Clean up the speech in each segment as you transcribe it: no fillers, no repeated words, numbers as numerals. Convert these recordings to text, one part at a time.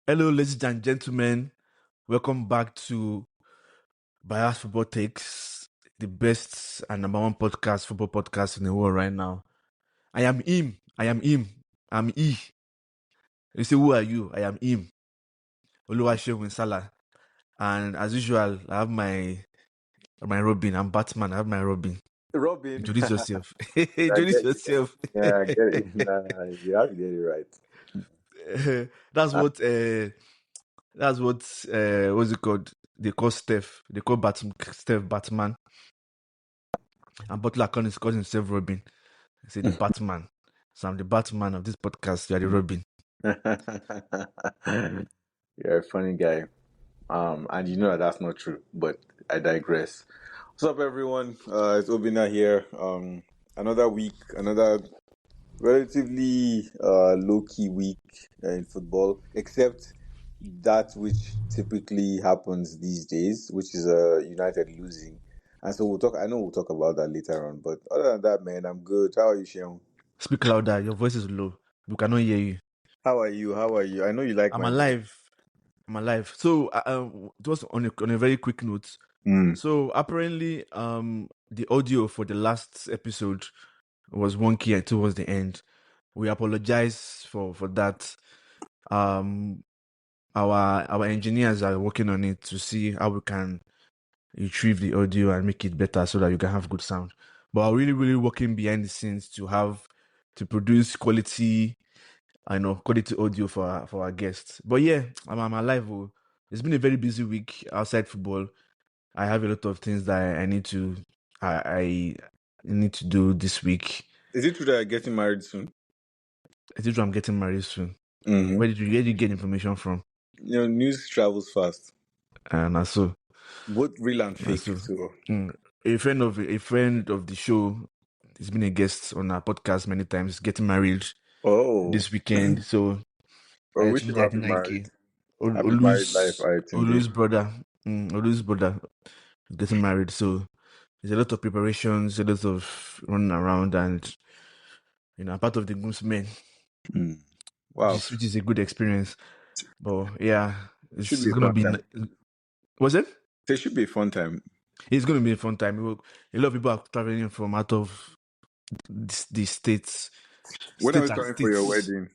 Hello, ladies and gentlemen. Welcome back to Bias Football Takes, the best and number one football podcast in the world right now. I am him. I'm E. You say, who are you? I am him. Oluwaseun Salah. And as usual, I have my Robin. I'm Batman. I have my Robin. Robin. Introduce yourself. I Introduce get, yourself. I get it. Nah, you have to get it right. That's what what's it called? They call Steph. They call Steph Batman. And Butler calls himself Robin. He said the Batman. So I'm the Batman of this podcast. You are the Robin. You're a funny guy. And you know that's not true, but I digress. What's up, everyone? It's Obina here. Another week, another relatively low-key week in football, except that which typically happens these days, which is United losing. And so I know we'll talk about that later on. But other than that, man, I'm good. How are you, Sheon? Speak louder. Your voice is low. We cannot hear you. How are you? I know you like I'm my voice. alive. So just on a very quick note. So apparently, the audio for the last episode was wonky towards the end. We apologize for that. Our engineers are working on it to see how we can retrieve the audio and make it better so that you can have good sound. But we're really working behind the scenes to produce quality audio for our guests. But yeah, I'm alive. It's been a very busy week outside football. I have a lot of things that I need to do this week. Is it true that you're getting married soon? Is it true I'm getting married soon? Mm-hmm. Where did you get information from? News travels fast. And so Both real and fake. so, So. a friend of the show, he's been a guest on our podcast many times, getting married this weekend. So Well, wish you happy married. Happy married life, I think. Olu's brother is getting married. So there's a lot of preparations, a lot of running around, and I'm part of the groomsmen. Wow, which is a good experience. But yeah, it's gonna be. Was it? It should be a fun time. It's gonna be a fun time. A lot of people are traveling from out of the states. When are you coming for your wedding?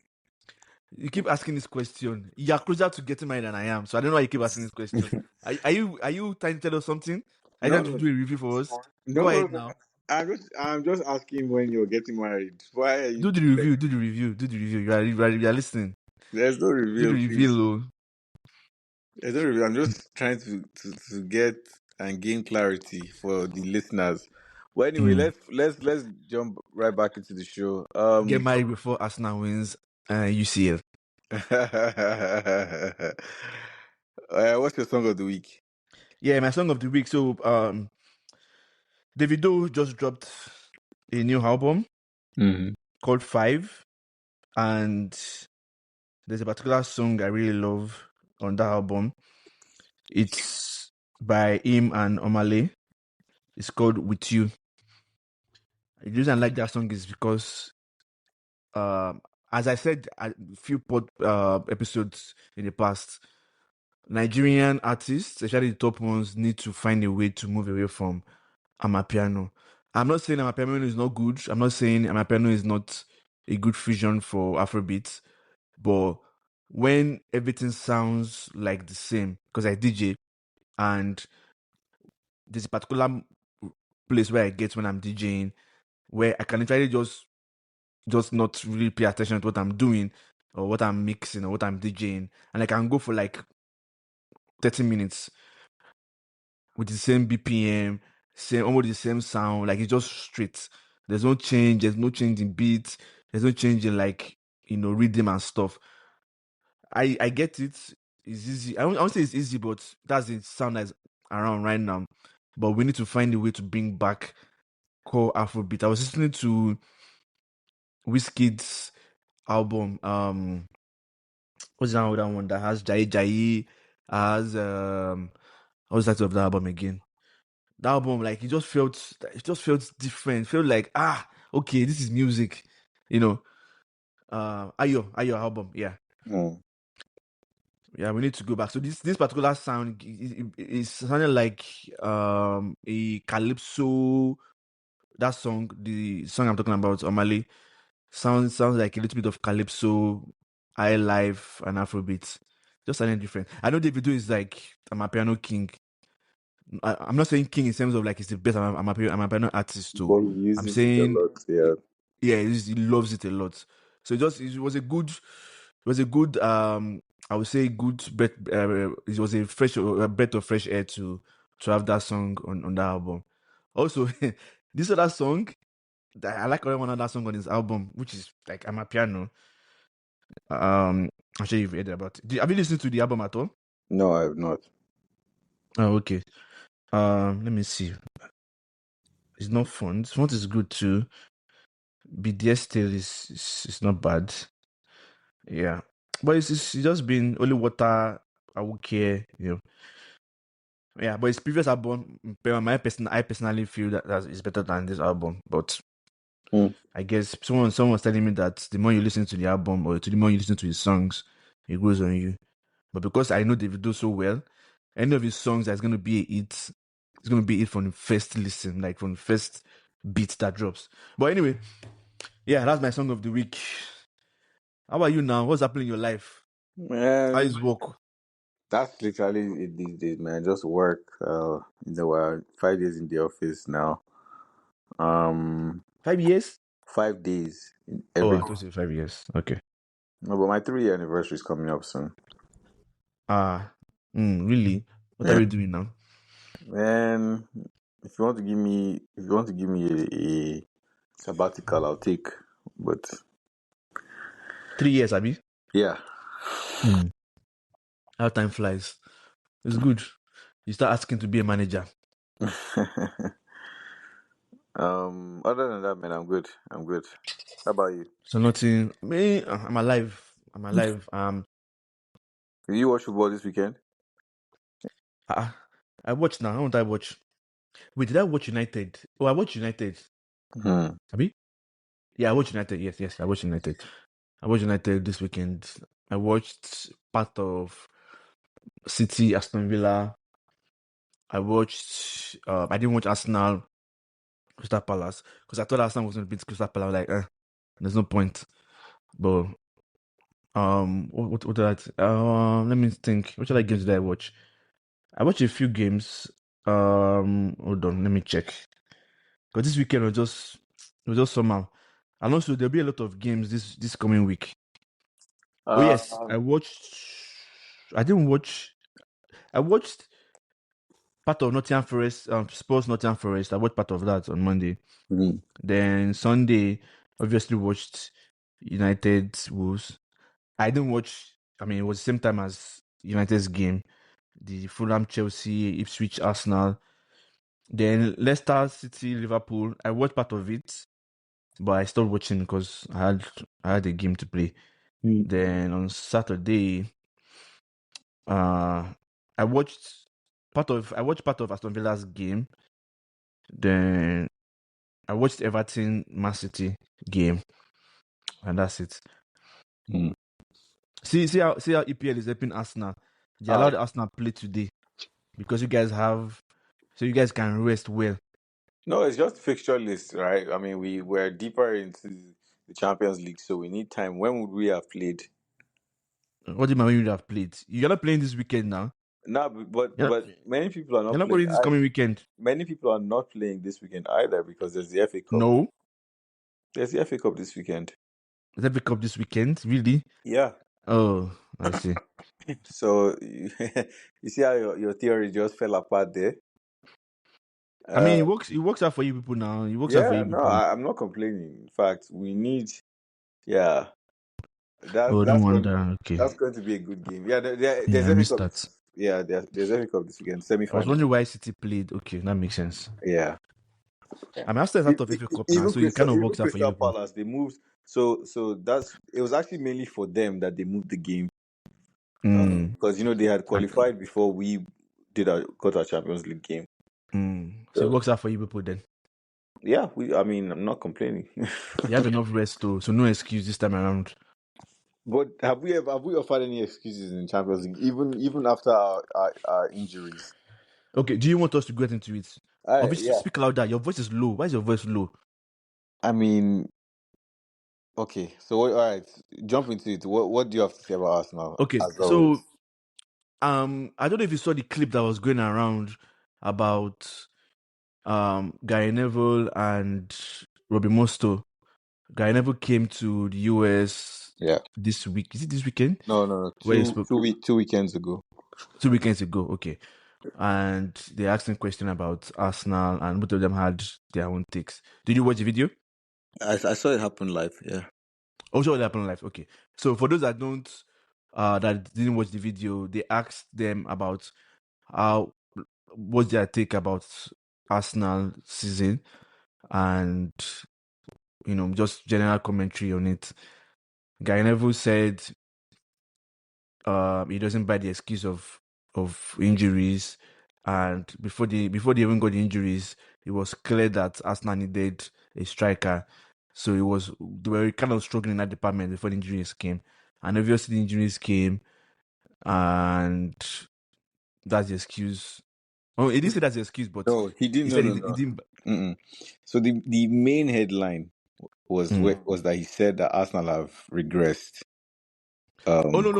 You keep asking this question. You're closer to getting married than I am, so I don't know why you keep asking this question. Are you trying to tell us something? Are you trying to do a review for us? No, go ahead now. I'm just asking when you're getting married. Why are you do the review? You are listening. There's no review. Do the review. There's no review. I'm just trying to get and gain clarity for the listeners. Well, anyway, let's jump right back into the show. Get married before Arsenal wins UCL. What's your song of the week? Yeah, my song of the week. So, Davido just dropped a new album called 5, and there's a particular song I really love on that album. It's by him and Omah Lay. It's called With You. The reason I like that song is because, as I said a few episodes in the past, Nigerian artists, especially the top ones, need to find a way to move away from Amapiano. I'm not saying Amapiano is not good. I'm not saying Amapiano is not a good fusion for Afrobeats. But when everything sounds like the same, because I DJ, and there's a particular place where I get when I'm DJing, where I can literally just not really pay attention to what I'm doing or what I'm mixing or what I'm DJing, and I can go for like 30 minutes with the same BPM, almost the same sound, like it's just straight. There's no change. There's no change in beats. There's no change in rhythm and stuff. I get it. It's easy. I won't say it's easy, but that's the sound that's around right now. But we need to find a way to bring back core Afrobeat. I was listening to Wizkid's album. What's that other one that has Jai Jai? Has what's that of the album again? The album, like it just felt different. It felt like okay, this is music. Ayo album, yeah. Yeah, we need to go back. So this particular sound is sounding like a calypso. That song, the song I'm talking about, Omah Lay, sounds like a little bit of calypso, high life, and Afrobeat. Just something different. I know Davido is like I'm a piano king. I'm not saying king in terms of like he's the best. I'm a piano artist too. But he I'm uses it a saying lot. Yeah. yeah, he loves it a lot. So it was a good I would say good breath. It was a breath of fresh air to have that song on that album. Also, this other song, I like one other song on his album, which is like I'm a piano. I'm sure you've heard about it. Have you listened to the album at all? No, I have not. Oh, okay. Let me see. It's not fun. Font is good too. BDS still is not bad. Yeah, but it's just been only water. I would care, you know. Yeah, but his previous album, I personally feel that is better than this album. But I guess someone was telling me that the more you listen to the album or the more you listen to his songs, it grows on you. But because I know Davido so well, any of his songs that's gonna be a hit, it's gonna be it from the first listen, like from the first beat that drops. But anyway, yeah, that's my song of the week. How about you now? What's happening in your life? How Man, is work? that's literally it these days, man. Just work. We're 5 days in the office now. 5 years? 5 days in Oh, every. I thought you said 5 years. Okay. No, but my 3 year anniversary is coming up soon. Really? What are Yeah, we doing now? man. If you want to give me a sabbatical, I'll take. But 3 years, Abby? yeah. How time flies. It's good. You start asking to be a manager. Other than that, man, I'm good. I'm good. How about you? So nothing. Me, I'm alive. I'm alive. Did you watch football this weekend? I watched now. How won't I watch? Wait, did I watch United? Oh, I watched United. Abby? Yeah, I watched United. Yes, I watched United. I watched United this weekend. I watched part of City, Aston Villa. I watched. I didn't watch Arsenal, Crystal Palace because I thought Arsenal was going to beat Crystal Palace. Like, there's no point. But what did let me think. What other games did I watch? I watched a few games. Hold on, let me check. Because this weekend was just somehow. And also there'll be a lot of games this coming week. Oh yes, I watched. I didn't watch. I watched part of Nottingham Forest, Spurs Nottingham Forest. I watched part of that on Monday. Then Sunday, obviously watched United Wolves. I didn't watch. I mean, it was the same time as United's game, the Fulham, Chelsea, Ipswich, Arsenal. Then Leicester City, Liverpool. I watched part of it, but I stopped watching because I had a game to play. Then on Saturday, I watched part of Aston Villa's game. Then I watched Everton Man City game, and that's it. See how EPL is helping Arsenal. They allowed Arsenal play today because you guys can rest well. No, it's just fixture list, right? I mean, we're deeper into the Champions League, so we need time. When would we have played? What do you mean you have played? You're not playing this weekend now. No, but many people are You're not not playing. playing this coming weekend. Many people are not playing this weekend either because there's the FA Cup. No, There's the FA Cup this weekend. the FA Cup this weekend, really? Yeah. Oh, I see. So you see how your theory just fell apart there. I mean, it works out for you people now. It works out for Yeah, you no, people. I'm not complaining. In fact, we need. Yeah, Oh, don't wonder. Okay. that's going to be a good game. Yeah, there's Yeah, I FA missed Cup. that. Yeah, there's FA Cup this weekend, I was semi-final. wondering why City played. Okay, that makes sense. Yeah. I mean, Arsenal is out of FA Cup now, so it kind of Even works out for you Crystal people. Palace, they moved. So it was actually mainly for them that they moved the game because they had qualified before we got our Champions League game. So it works out for you people then. Yeah, I mean, I'm not complaining. You have enough rest too, so no excuse this time around. But have we offered any excuses in Champions League, even after our injuries? Okay, do you want us to get into it? Obviously, Yeah. speak louder. Your voice is low. Why is your voice low? I mean, okay. So all right, jump into it. What do you have to say about Arsenal? Okay, As always. so I don't know if you saw the clip that was going around about Gary Neville and Robbie Musto. Gary Neville came to the US Yeah. this week. Is it this weekend? No. Where he spoke 2 weekends ago. 2 weekends ago. Okay, and they asked him a question about Arsenal, and both of them had their own takes. Did you watch the video? I saw it happen live. Yeah. Also, what happened live? Okay, so for those that didn't watch the video, they asked them about how what's their take about Arsenal season, and just general commentary on it. Gary Neville said he doesn't buy the excuse of injuries, and before they even got the injuries, it was clear that Arsenal needed a striker. So they were kind of struggling in that department before the injuries came, and obviously the injuries came, and that's the excuse. Oh, he didn't say that's the excuse, but No, he didn't. he No, said no, he no. didn't. Mm-mm. So the main headline was that he said that Arsenal have regressed. Oh no.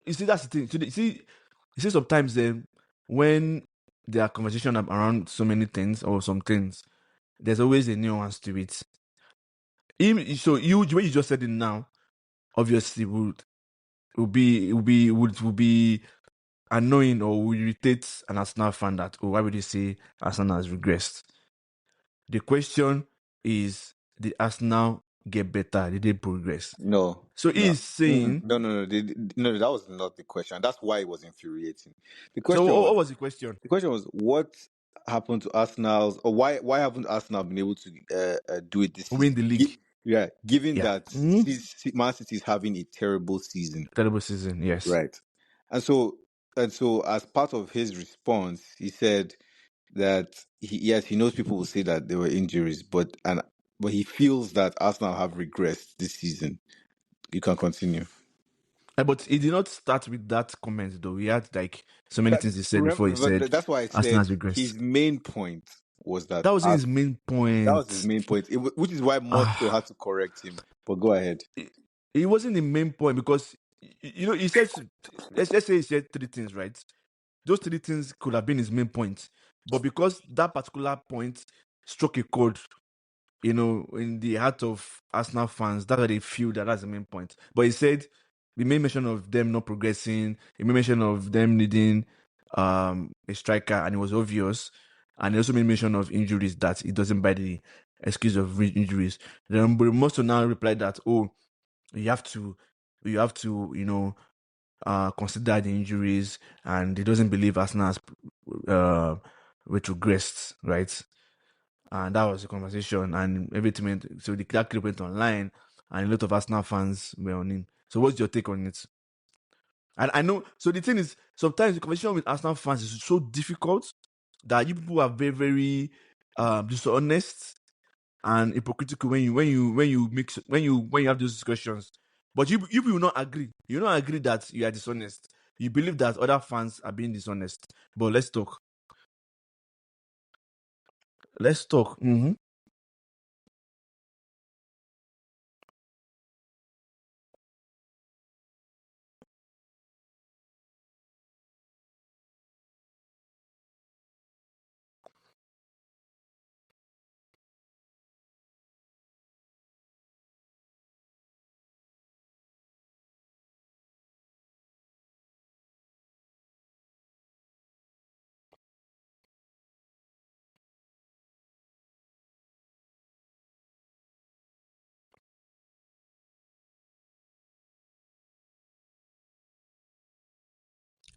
You see, that's the thing. So you see, sometimes when there are conversation around so many things or some things, there's always a nuance to it. So the way you just said it now, obviously would be annoying or would irritate an Arsenal fan that, oh, why would you say Arsenal has regressed? The question is, did Arsenal get better? Did they progress? No, So no, he's saying. no. No, that was not the question. That's why it was infuriating. The So question was what was the question? what happened to Arsenal's, or why haven't Arsenal been able to do it this Win season? the league. Yeah, given Yeah. that Man City is having a terrible season, Terrible season, yes. right? And so as part of his response, he said that he knows people will say that there were injuries, but he feels that Arsenal have regressed this season. You can continue. But he did not start with that comment though. He had like so many things he said before he Remember, said but that's why I Arsenal said has regressed. his main point was that That was his main that was his point. main point, which is why Moscow had to correct him. But go ahead. It wasn't the main point because he said, let's say he said three things, right? Those three things could have been his main point, but because that particular point struck a chord, in the heart of Arsenal fans, that's why they feel that that's the main point. But he said he made mention of them not progressing. He made mention of them needing a striker, and it was obvious. And he also made mention of injuries, that he doesn't buy the excuse of injuries. Then Bruno now replied that, oh, you have to, consider the injuries, and he doesn't believe Arsenal has retrogressed, right? And that was the conversation, and everything went. So that clip went online, and a lot of Arsenal fans were on him. So, what's your take on it? And I know. So the thing is, sometimes the conversation with Arsenal fans is so difficult that you people are very, very dishonest and hypocritical when you have those discussions. But you will not agree. You don't agree that you are dishonest. You believe that other fans are being dishonest. But let's talk. Let's talk.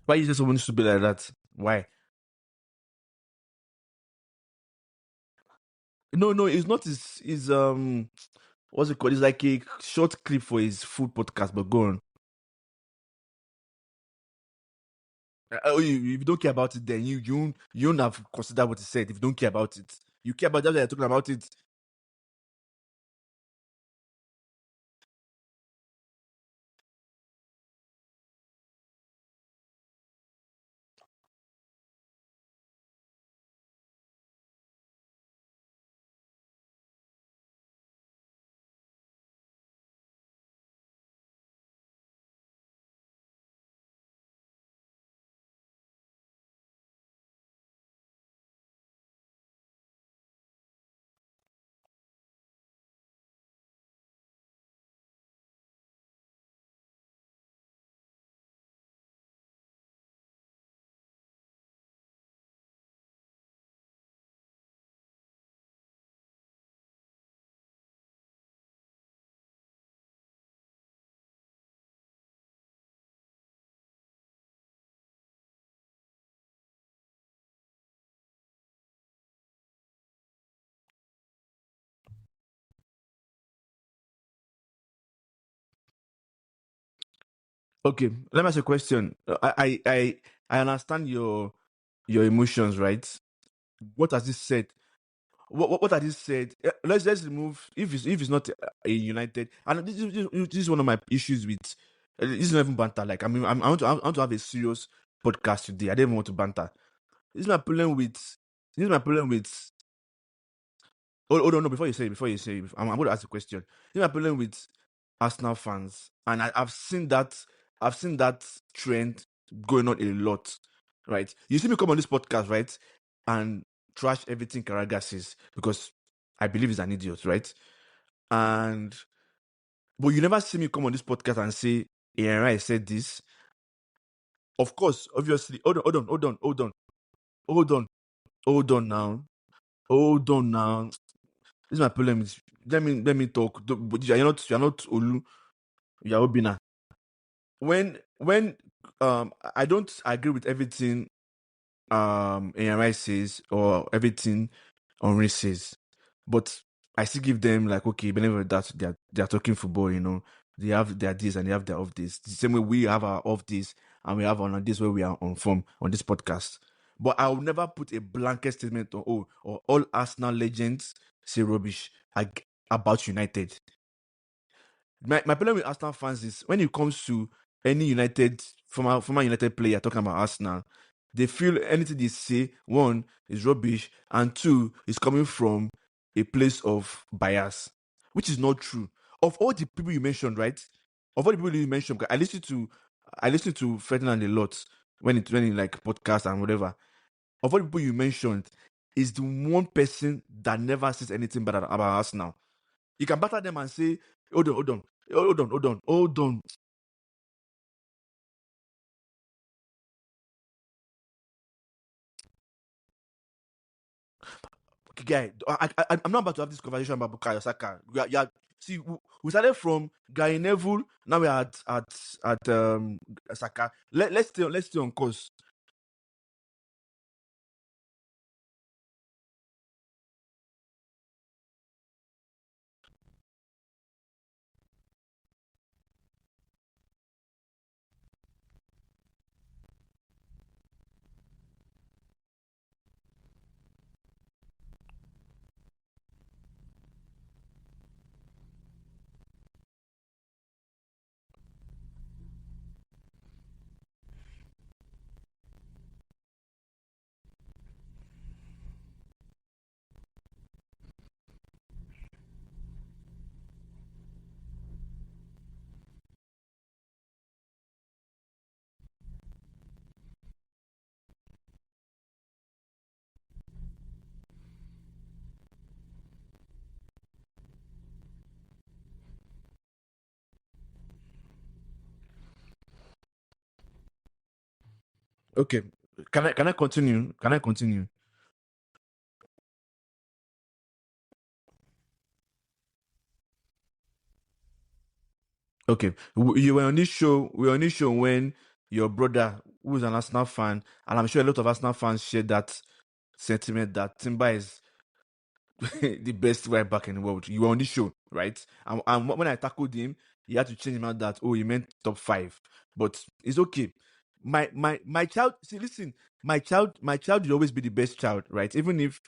Why you say someone stupid like that? Why? No, it's not his what's it called? It's like a short clip for his full podcast, but go on. If you don't care about it, then you don't have considered what he said. If you don't care about it, you care about that you're talking about it. Okay, let me ask you a question. I understand your emotions, right? What has this said? What has this said? Let's remove if it's not a United. And this is one of my issues with. This is not even banter. Like I mean, I want to have a serious podcast today. I don't even want to banter. This is my problem with. This is my problem with. Hold on, no. Before you say, I'm going to ask a question. This is my problem with Arsenal fans, and I've seen that. I've seen that trend going on a lot, right? You see me come on this podcast, right, and trash everything Carragher says because I believe he's an idiot, right? And but you never see me come on this podcast and say, "Yeah, I said this." Of course, obviously. Hold on now. Hold on now. This is my problem. Let me talk. But you're not Olu. You're Obina. When I don't agree with everything AMI says or everything Henry says, but I still give them like, okay, whenever that they're talking football, you know, they have their days and they have their off days. The same way we have our off days and we have on days where we are on form on this podcast. But I will never put a blanket statement on or all Arsenal legends say rubbish about United. My problem with Arsenal fans is when it comes to any United former United player talking about Arsenal, they feel anything they say, one, is rubbish, and two, is coming from a place of bias, which is not true. Of all the people you mentioned, right? Of all the people you mentioned, I listen to Ferdinand a lot when in like podcast and whatever. Of all the people you mentioned, is the one person that never says anything bad about Arsenal. You can batter them and say, hold on. Guy, I'm not about to have this conversation about Bukayo Saka. See, we started from Gary Neville. Now we're at Saka. Let's stay on course. Okay, can I continue? Can I continue? Okay, you were on this show. We were on this show when your brother, who is an Arsenal fan, and I'm sure a lot of Arsenal fans share that sentiment that Timber is the best right back in the world. You were on this show, right? And when I tackled him, he had to change him out that, oh, he meant top 5. But it's okay. My child, see, listen, my child will always be the best child, right? Even if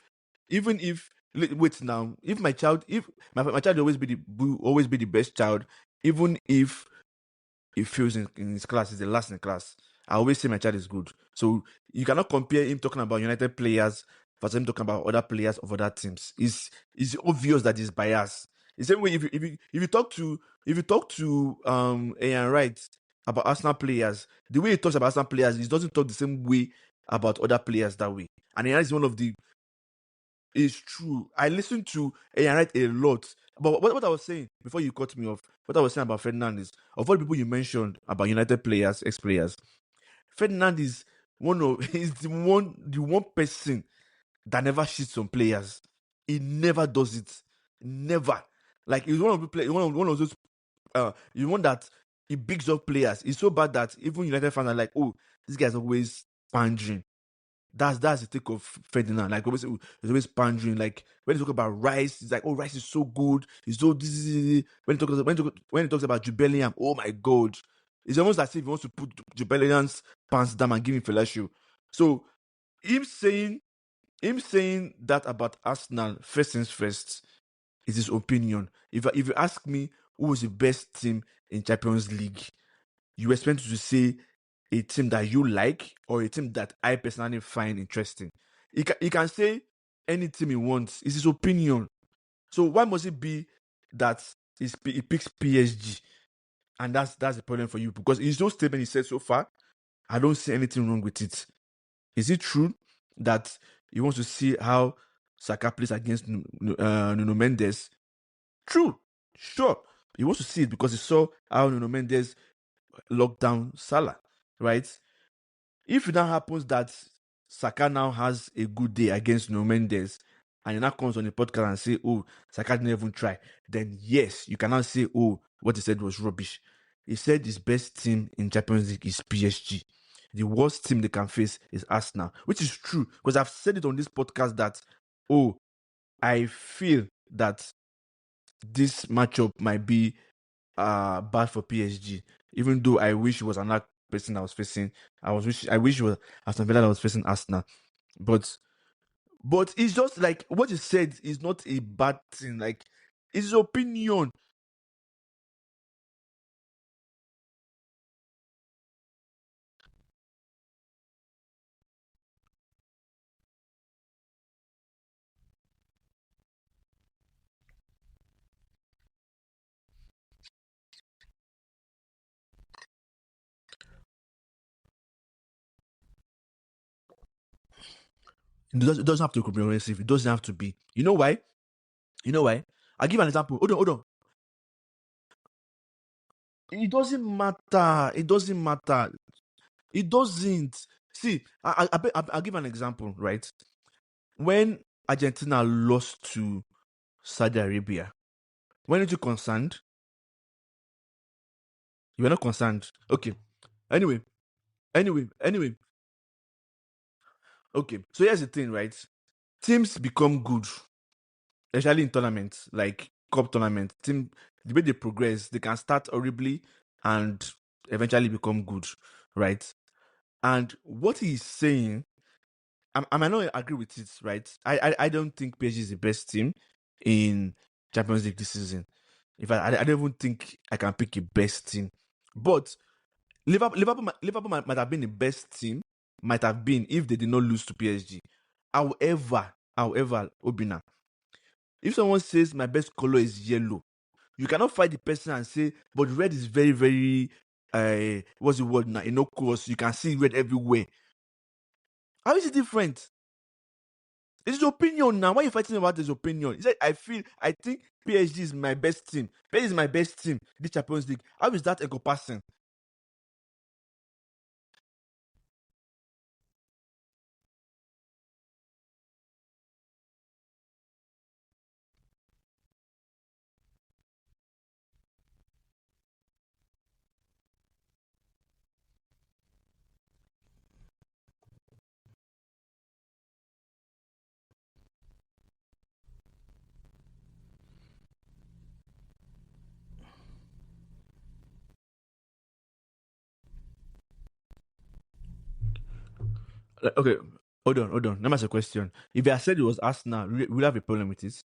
wait now, if my child will always be the best child, even if he fails in his class, he's the last in class. I always say my child is good. So you cannot compare him talking about United players versus him talking about other players of other teams. It's obvious that he's biased. The same way if you talk to Ian Wright about Arsenal players, the way he talks about Arsenal players, he doesn't talk the same way about other players that way. And Ian is one of the It's true. I listen to Ian Wright a lot. But what I was saying before you cut me off, what I was saying about Ferdinand is of all the people you mentioned about United players, ex-players, Ferdinand is he's the one person that never shits on players. He never does it. Never. Like he's one of the players, one of those you want that he bigs up players. It's so bad that even United fans are like, oh, this guy's always pandering. That's the take of Ferdinand. Like he's always pandering. Like when he talk about Rice, it's like, oh, Rice is so good. He's so this. When he talks about Jubelium, oh my god. It's almost as if he wants to put Joe Bellingham's pants down and give him fellatio. So him saying that about Arsenal, first things first, is his opinion. If you ask me who is the best team in Champions League, you expect to say a team that you like or a team that I personally find interesting. He can say any team he wants. It's his opinion. So why must it be that he picks PSG? And that's the problem for you, because in his own statement he said so far, I don't see anything wrong with it. Is it true that he wants to see how Saka plays against Nuno Mendes? True, sure. He wants to see it because he saw how Nuno Mendes locked down Salah, right? If it now happens that Saka now has a good day against Nuno Mendes, and he now comes on the podcast and say, oh, Saka didn't even try, then yes, you cannot say, oh, what he said was rubbish. He said his best team in Champions League is PSG. The worst team they can face is Arsenal, which is true, because I've said it on this podcast that, oh, I feel that this matchup might be bad for PSG, even though I wish it was another person I was facing. I wish it was Aston Villa that was facing Arsenal. But it's just like what you said is not a bad thing. Like, it's his opinion. It doesn't have to be comprehensive. It doesn't have to be. You know why? I'll give an example. Hold on. It doesn't matter. It doesn't. See, I'll give an example, right? When Argentina lost to Saudi Arabia, weren't you concerned? You were not concerned. Okay. Anyway. Okay. So here's the thing, right? Teams become good, especially in tournaments, like cup tournament. The way they progress, they can start horribly and eventually become good, right? And what he's saying, I might not agree with it, right? I don't think PSG is the best team in Champions League this season. In fact, I don't even think I can pick a best team. But Liverpool might have been the best team, might have been, if they did not lose to PSG. However, Obina, if someone says my best color is yellow, you cannot fight the person and say, but red is very, very, what's the word now? Innocuous. You can see red everywhere. How is it different? It's his opinion now. Why are you fighting about his opinion? He said, I think PSG is my best team. PSG is my best team, the Champions League. How is that encompassing? Okay, hold on. Let me ask a question. If I said it was Arsenal, we'll have a problem with it.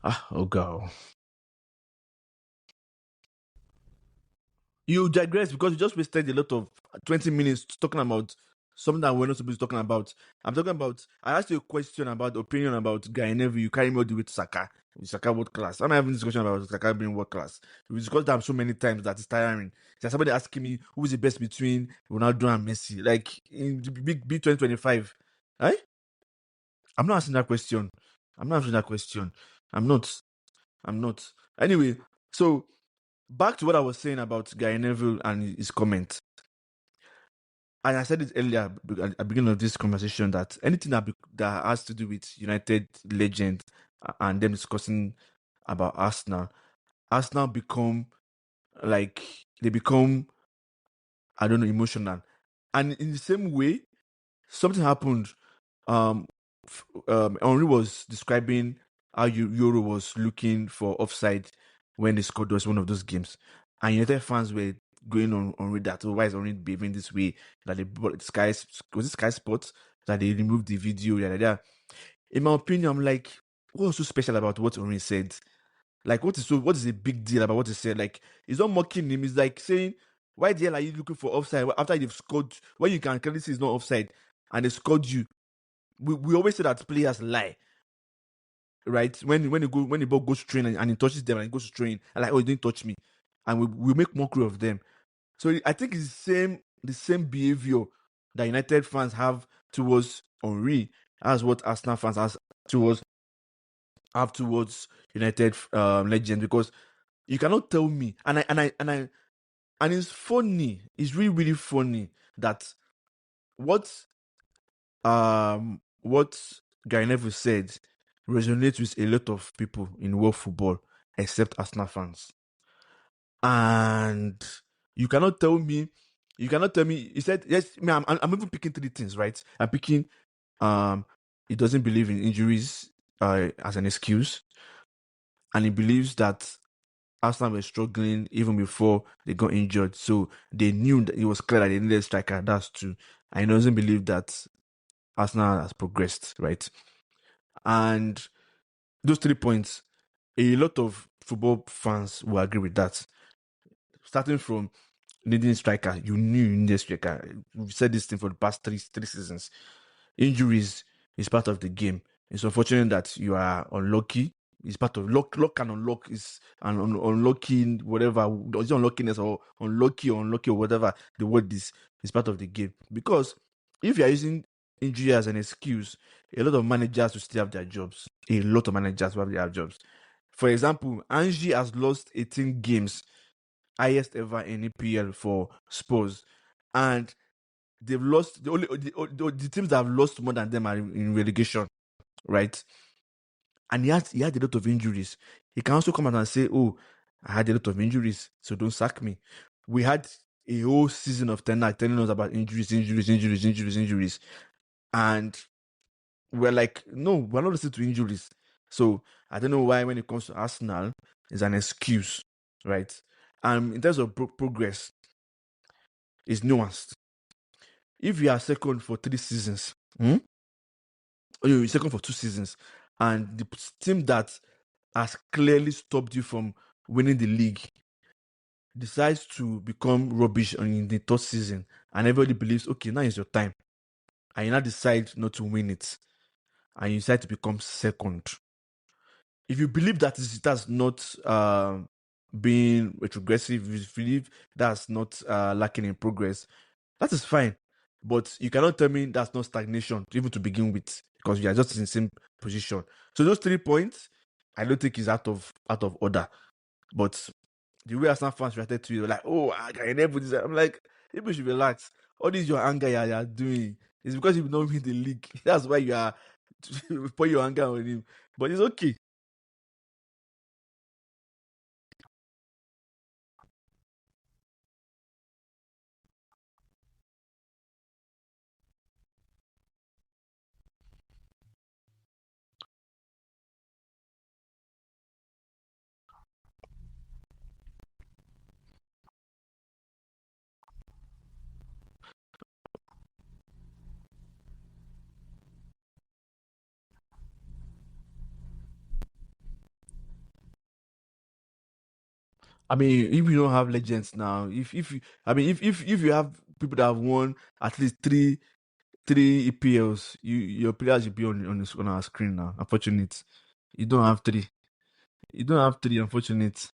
Oh God. You digress because you just wasted a lot of 20 minutes talking about something that we're not supposed to be talking about. I'm talking about, I asked you a question about opinion about Guy Neville. You carry me all the way to Saka. Saka world class. I'm not having this discussion about Saka being world class. We discussed that so many times that it's tiring. There's somebody asking me who is the best between Ronaldo and Messi. Like in the big 2025. Right? I'm not answering that question. I'm not. Anyway, so back to what I was saying about Gary Neville and his comment. And I said it earlier at the beginning of this conversation that anything that has to do with United legend and them discussing about Arsenal become like, they become, I don't know, emotional. And in the same way, something happened. Henry was describing how Euro was looking for offside when they scored was one of those games, and United fans were going on that. Oh, why is Henry behaving this way? That they bought Sky Sports that they removed the video. Yeah. In my opinion, I'm like, what's so special about what Henry said? Like, what is a big deal about what he said? Like, he's not mocking him. He's like saying, why the hell are you looking for offside after you've scored when you can clearly see it's not offside and they scored you? We always say that players lie, right? When the ball goes straight and it touches them and it goes straight, and like, oh, you didn't touch me, and we make mockery of them. So I think it's the same behavior that United fans have towards Henry as what Arsenal fans have towards United legends, because you cannot tell me, and it's funny. It's really, really funny that what Gary Neville said resonates with a lot of people in world football, except Arsenal fans. And you cannot tell me. He said yes. I'm even picking three things, right? I'm picking. He doesn't believe in injuries as an excuse, and he believes that Arsenal were struggling even before they got injured. So they knew that it was clear that they needed a striker. That's two. And he doesn't believe that Arsenal has progressed, right? And those 3 points, a lot of football fans will agree with that. Starting from needing a striker, you knew you needed a striker. We've said this thing for the past three seasons. Injuries is part of the game. It's unfortunate that you are unlucky. It's part of luck and unluck is unlucky, whatever, is it unluckiness or unlucky or whatever the word is part of the game. Because if you are using injury as an excuse, a lot of managers will still have their jobs. A lot of managers will have their jobs. For example, Angie has lost 18 games, highest ever in EPL for Spurs, and they've lost the teams that have lost more than them are in relegation, right? And he had a lot of injuries. He can also come out and say, "Oh, I had a lot of injuries, so don't sack me." We had a whole season of Ten Hag telling us about injuries, and we're like, "No, we're not listening to injuries." So I don't know why when it comes to Arsenal, it's an excuse, right? In terms of progress, it's nuanced. If you are second for 3 seasons, or you're second for 2 seasons, and the team that has clearly stopped you from winning the league decides to become rubbish in the 3rd season, and everybody believes, okay, now is your time, and you now decide not to win it, and you decide to become second. If you believe that's not being retrogressive, if you believe that's not lacking in progress, that is fine. But you cannot tell me that's not stagnation, even to begin with, because we are just in the same position. So those 3 points, I don't think is out of order. But the way Arsenal fans reacted to it, like, oh, I can never do that. I'm like, people should relax. All this your anger you're doing is because you've not win the league. That's why you are put your anger on him. But it's okay. I mean, if you don't have legends now, if you, I mean, if you have people that have won at least three EPLs, your players will be on our screen now. Unfortunate, you don't have three. You don't have three. Unfortunate.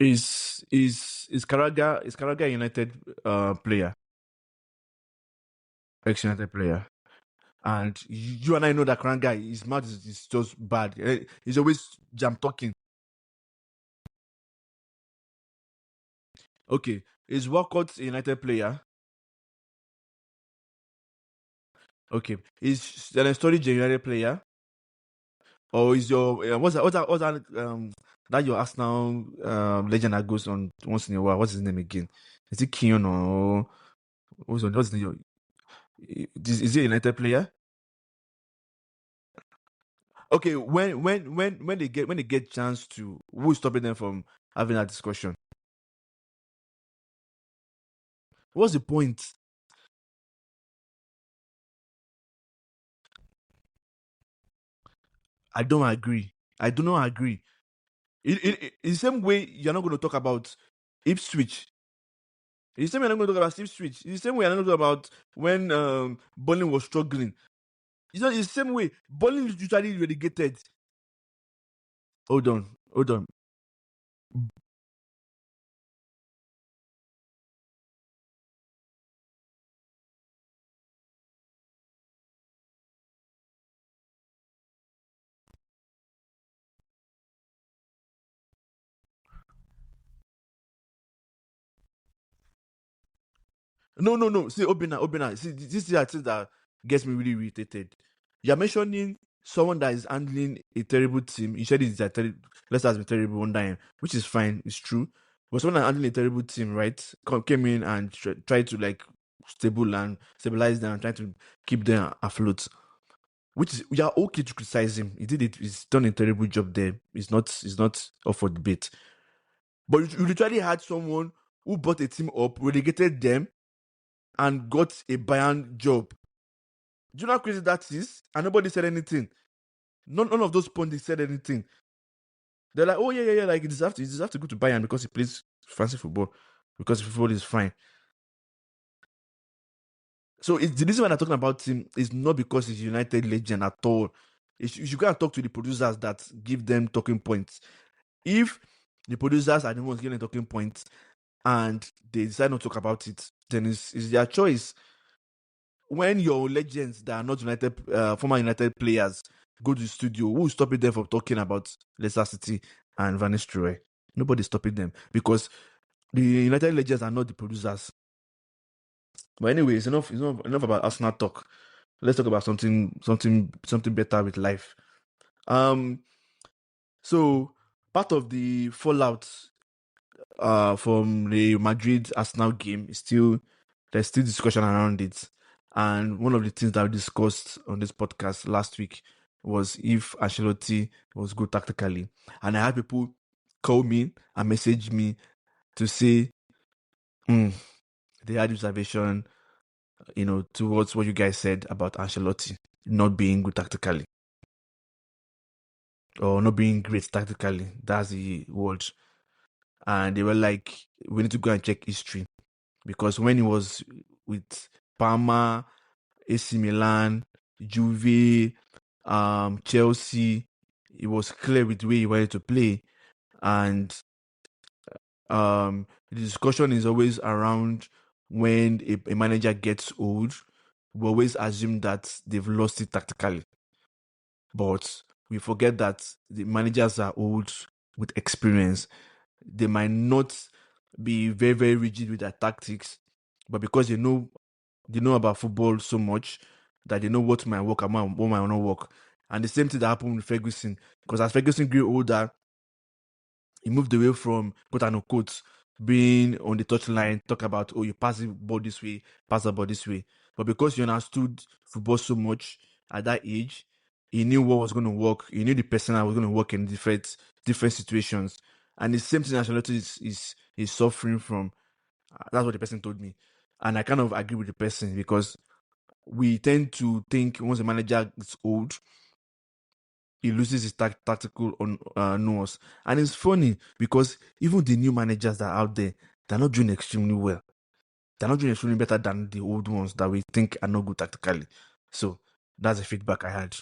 Is Karaga a United player, ex-United player, and you and I know that Karaga, his mouth is just bad. He's always jam talking. Okay, is Walcott a United player? Okay, is Sturridge a United player? Or is your that your Arsenal legend that goes on once in a while? What's his name again? Is it Keon or what's his name? Is he a United player? Okay, when they get chance to, who's stopping them from having that discussion? What's the point? I don't agree. I do not agree. In the same way, you're not going to talk about Ipswich. In the same way, you're not going to talk about Ipswich. In the same way, you're not going to talk about when Burnley was struggling. It's not the same way. Burnley is usually relegated. Hold on. No. See, Obina. See, this is the thing that gets me really irritated. You're mentioning someone that is handling a terrible team. You said it's a let's has been terrible under him, which is fine. It's true. But someone that handling a terrible team, right, came in and tried to like stabilize them and try to keep them afloat. Which is, we are okay to criticize him. He did it. He's done a terrible job there. It's not up for debate. But you literally had someone who brought a team up, relegated them, and got a Bayern job. Do you know how crazy that is? And nobody said anything. None of those pundits said anything. They're like, oh yeah, like he deserves to go to Bayern because he plays fancy football, because football is fine. So the reason why I'm talking about him is not because he's a United legend at all. You should go and talk to the producers that give them talking points. If the producers are the ones giving talking points and they decide not to talk about it, then it's their choice. When your legends that are not United, former United players go to the studio, who's stopping them from talking about Leicester City and Van Nistelrooy? Nobody's stopping them because the United legends are not the producers. But anyway, it's enough about Arsenal talk. Let's talk about something better with life. So part of the fallout from the Madrid Arsenal game is there's still discussion around it. And one of the things that we discussed on this podcast last week was if Ancelotti was good tactically. And I had people call me and message me to say they had observation, towards what you guys said about Ancelotti not being good tactically. Or not being great tactically. That's the word. And they were like, we need to go and check history. Because when he was with Parma, AC Milan, Juve, Chelsea, it was clear with the way he wanted to play. And the discussion is always around when a manager gets old, we always assume that they've lost it tactically. But we forget that the managers are old with experience. They might not be very, very rigid with their tactics, but because they know about football so much that they know what might work and what might not work. And the same thing that happened with Ferguson, because as Ferguson grew older, he moved away from quote unquote quotes being on the touchline, talk about, oh, you pass the ball this way, pass the ball this way. But because you understood football so much at that age, he knew what was going to work. He knew the person that was going to work in different situations. And the same thing Ancelotti is suffering from. That's what the person told me. And I kind of agree with the person because we tend to think once a manager is old, he loses his tactical nuance. And it's funny because even the new managers that are out there, they're not doing extremely well. They're not doing extremely better than the old ones that we think are not good tactically. So that's the feedback I had.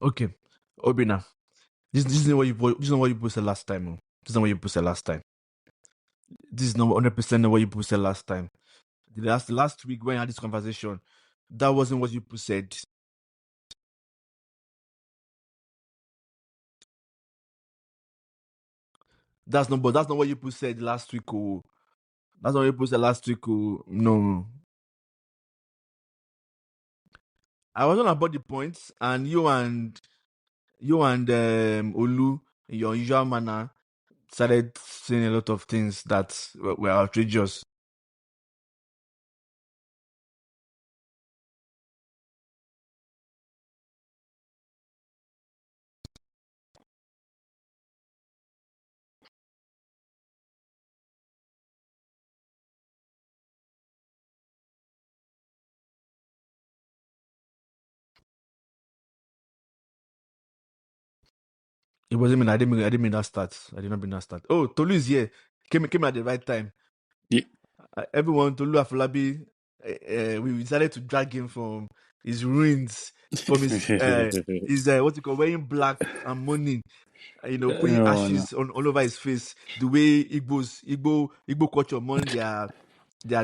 Okay, Obina. This is what you posted last time. Oh. This is not what you posted last time. This is not 100% what you posted last time. The last week when I had this conversation, that wasn't what you said. That's not what you said last week. Oh. That's not what you said last week. Oh. No. I wasn't about the points, and you and Olu, in your usual manner, started saying a lot of things that were outrageous. It wasn't mean. I didn't mean that start. I did not mean that start. Oh, Tolu is here. Came at the right time. Yeah. Everyone, Tolu Afolabi, we decided to drag him from his ruins, from his what you call wearing black and mourning, putting ashes on all over his face. The way Igbo culture mourn their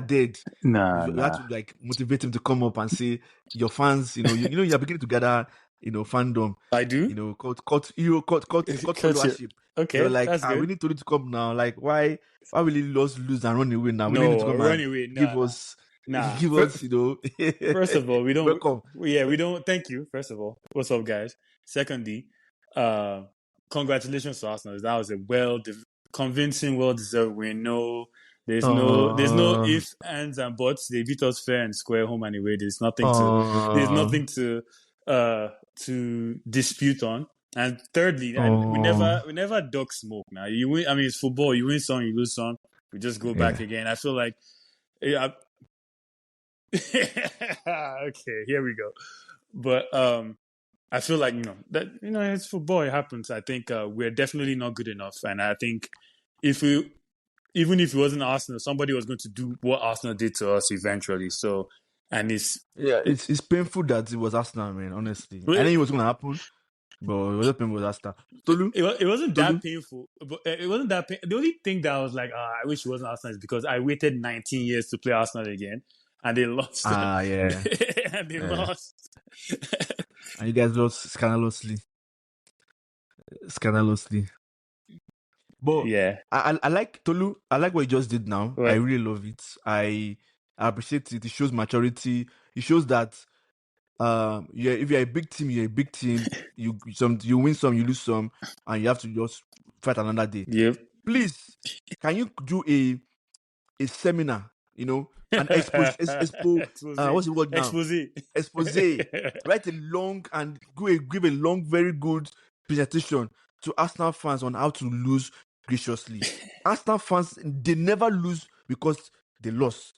dead. You have to like motivate him to come up and say your fans, you're beginning to gather, fandom. I do. Cult followership. Okay, They're like, that's good. we need Tolu to come now. Like, why will he lose and run away now? We need him to come run and away. give us, First of all, we don't. welcome. Yeah, we don't. Thank you. First of all, what's up, guys? Secondly, congratulations to Arsenal. That was a convincing, well-deserved win. There's no ifs, ands, and buts. They beat us fair and square, home and away. There's nothing to dispute on. And thirdly, we never duck smoke. Now you win. I mean, it's football. You win some, you lose some. We just go back again. I feel like, okay, here we go. But I feel like that it's football. It happens. I think we're definitely not good enough, and I think even if it wasn't Arsenal, somebody was going to do what Arsenal did to us eventually. So, and it's painful that it was Arsenal, man. Honestly, I knew it was going to happen. But it wasn't painful with Arsenal. Tolu? It wasn't that painful. But it wasn't that painful. The only thing that I was like, I wish it wasn't Arsenal is because I waited 19 years to play Arsenal again. And they lost. Yeah. And they lost. And you guys lost scandalously. But yeah. I like Tolu. I like what you just did now. Right. I really love it. I appreciate it. It shows maturity. It shows that if you're a big team, you're a big team. You win some, you lose some, and you have to just fight another day. Yep. Please, can you do a seminar? An expo. What's the word now? Expose. Write a long and give a long, very good presentation to Arsenal fans on how to lose graciously. Arsenal fans, they never lose because they lost.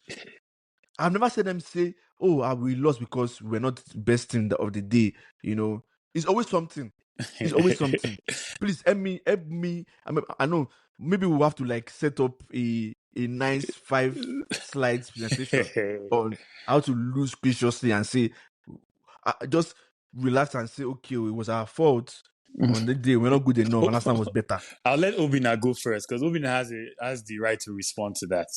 I've never seen them say, "Oh, we lost because we're not the best team of the day." It's always something. It's always something. Please help me. I know maybe we'll have to like set up a nice 5 slides presentation on how to lose graciously and say, just relax and say, okay, it was our fault. On the day we're not good enough, and last time was better. I'll let Obina go first because Obina has the right to respond to that.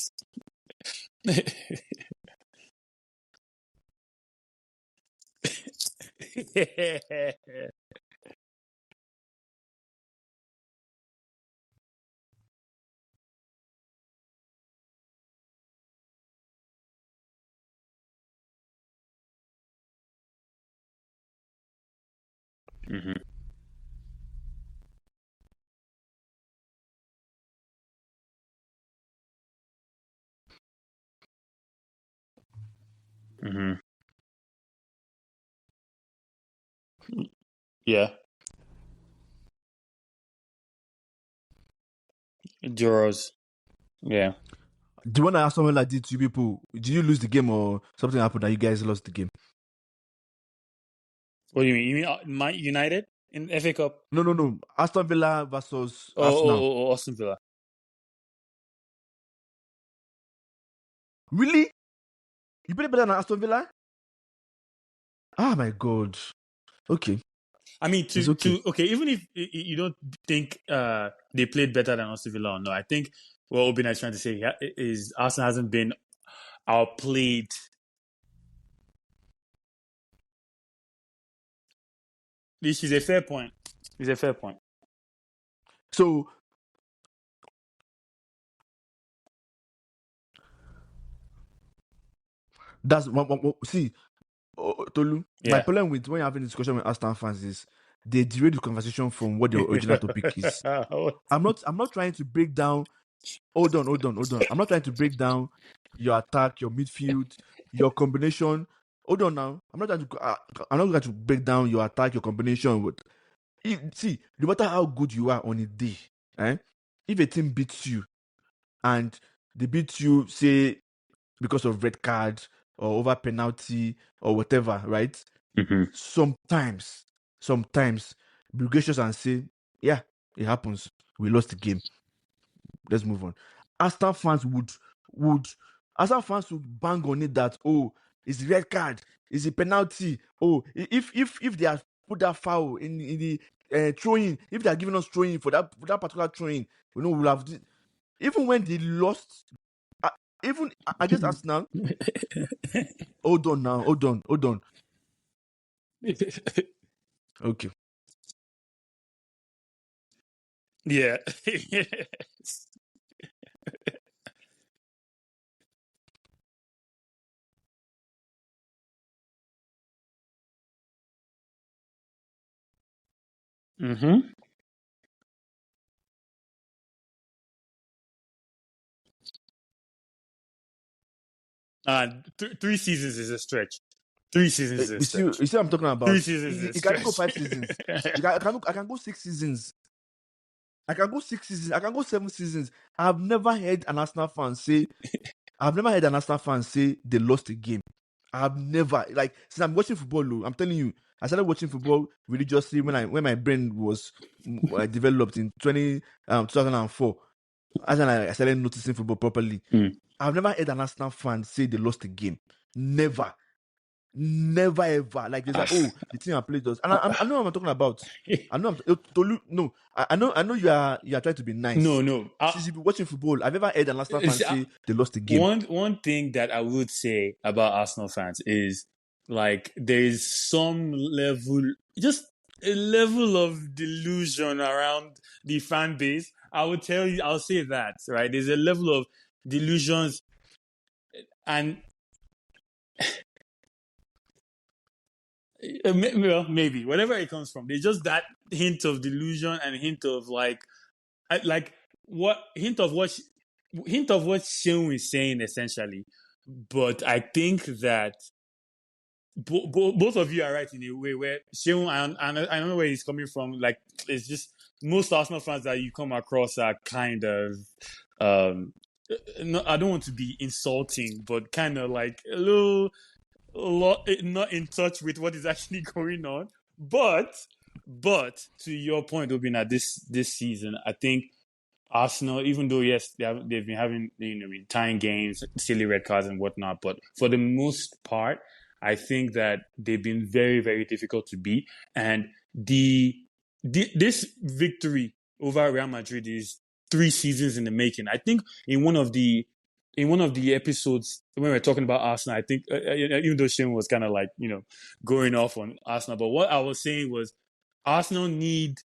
Mm-hmm. Mm-hmm. Yeah. Jaws. Yeah. Do you want to ask something like this to you people? Did you lose the game or something happened that you guys lost the game? What do you mean? You mean United in FA Cup? No. Aston Villa versus Arsenal. Aston Villa. Really? You played better than Aston Villa? Ah, my God. Okay. I mean, It's okay. even if you don't think they played better than Aston Villa, no, I think what Obina is trying to say is Arsenal hasn't been outplayed. This is a fair point. It's a fair point. So that's see, Tolu. Yeah. My problem with when you're having a discussion with Arsenal fans is they derail the conversation from what the original topic is. I'm not trying to break down. Hold on. I'm not trying to break down your attack, your midfield, your combination. Hold on now. I'm not trying to break down your attack, your combination. See, no matter how good you are on a day, if a team beats you and they beat you, say, because of red card or over penalty or whatever, right? Mm-hmm. Sometimes be gracious and say, yeah, it happens. We lost the game. Let's move on. Arsenal fans would bang on it that, oh, it's red card, it's a penalty. Oh, if they have put that foul in the throwing, if they are giving us throwing for that particular throwing, we'll have even when they lost, even against Arsenal. Hold on. Okay. Yeah. Mm-hmm. 3 seasons is a stretch. 3 seasons is a stretch. You see what I'm talking about? 3 seasons is a You stretch. can go 5 seasons. I can go 6 seasons. I can go 6 seasons. I can go 7 seasons. I've never heard an Arsenal fan say they lost a game. I've never, like, since I'm watching football, I'm telling you, I started watching football religiously when my brain was developed in 2004. As I started noticing football properly. I've never heard an Arsenal fan say they lost a game. Never ever. Like they say, oh, the team have played us, and I know what I'm talking about. I know Tolu. No, I know you are trying to be nice. No. Since you've been watching football, I've never heard an Arsenal fan say they lost the game. One thing that I would say about Arsenal fans is, like, there is some level, just a level of delusion around the fan base. I'll say that, right? There's a level of delusions, and well, maybe whatever it comes from, there's just that hint of delusion and hint of what Seun is saying essentially. But I think that both of you are right in a way where Seun, I don't know where he's coming from. Like, it's just most Arsenal fans that you come across are kind of I don't want to be insulting, but kind of like a lot not in touch with what is actually going on. But to your point, Obina, this season, I think Arsenal, even though yes, they've been having tying games, silly red cards and whatnot, but for the most part, I think that they've been very, very difficult to beat. And this victory over Real Madrid is 3 seasons in the making. I think in one of the episodes when we were talking about Arsenal, I think even though Shane was kind of like going off on Arsenal, but what I was saying was Arsenal need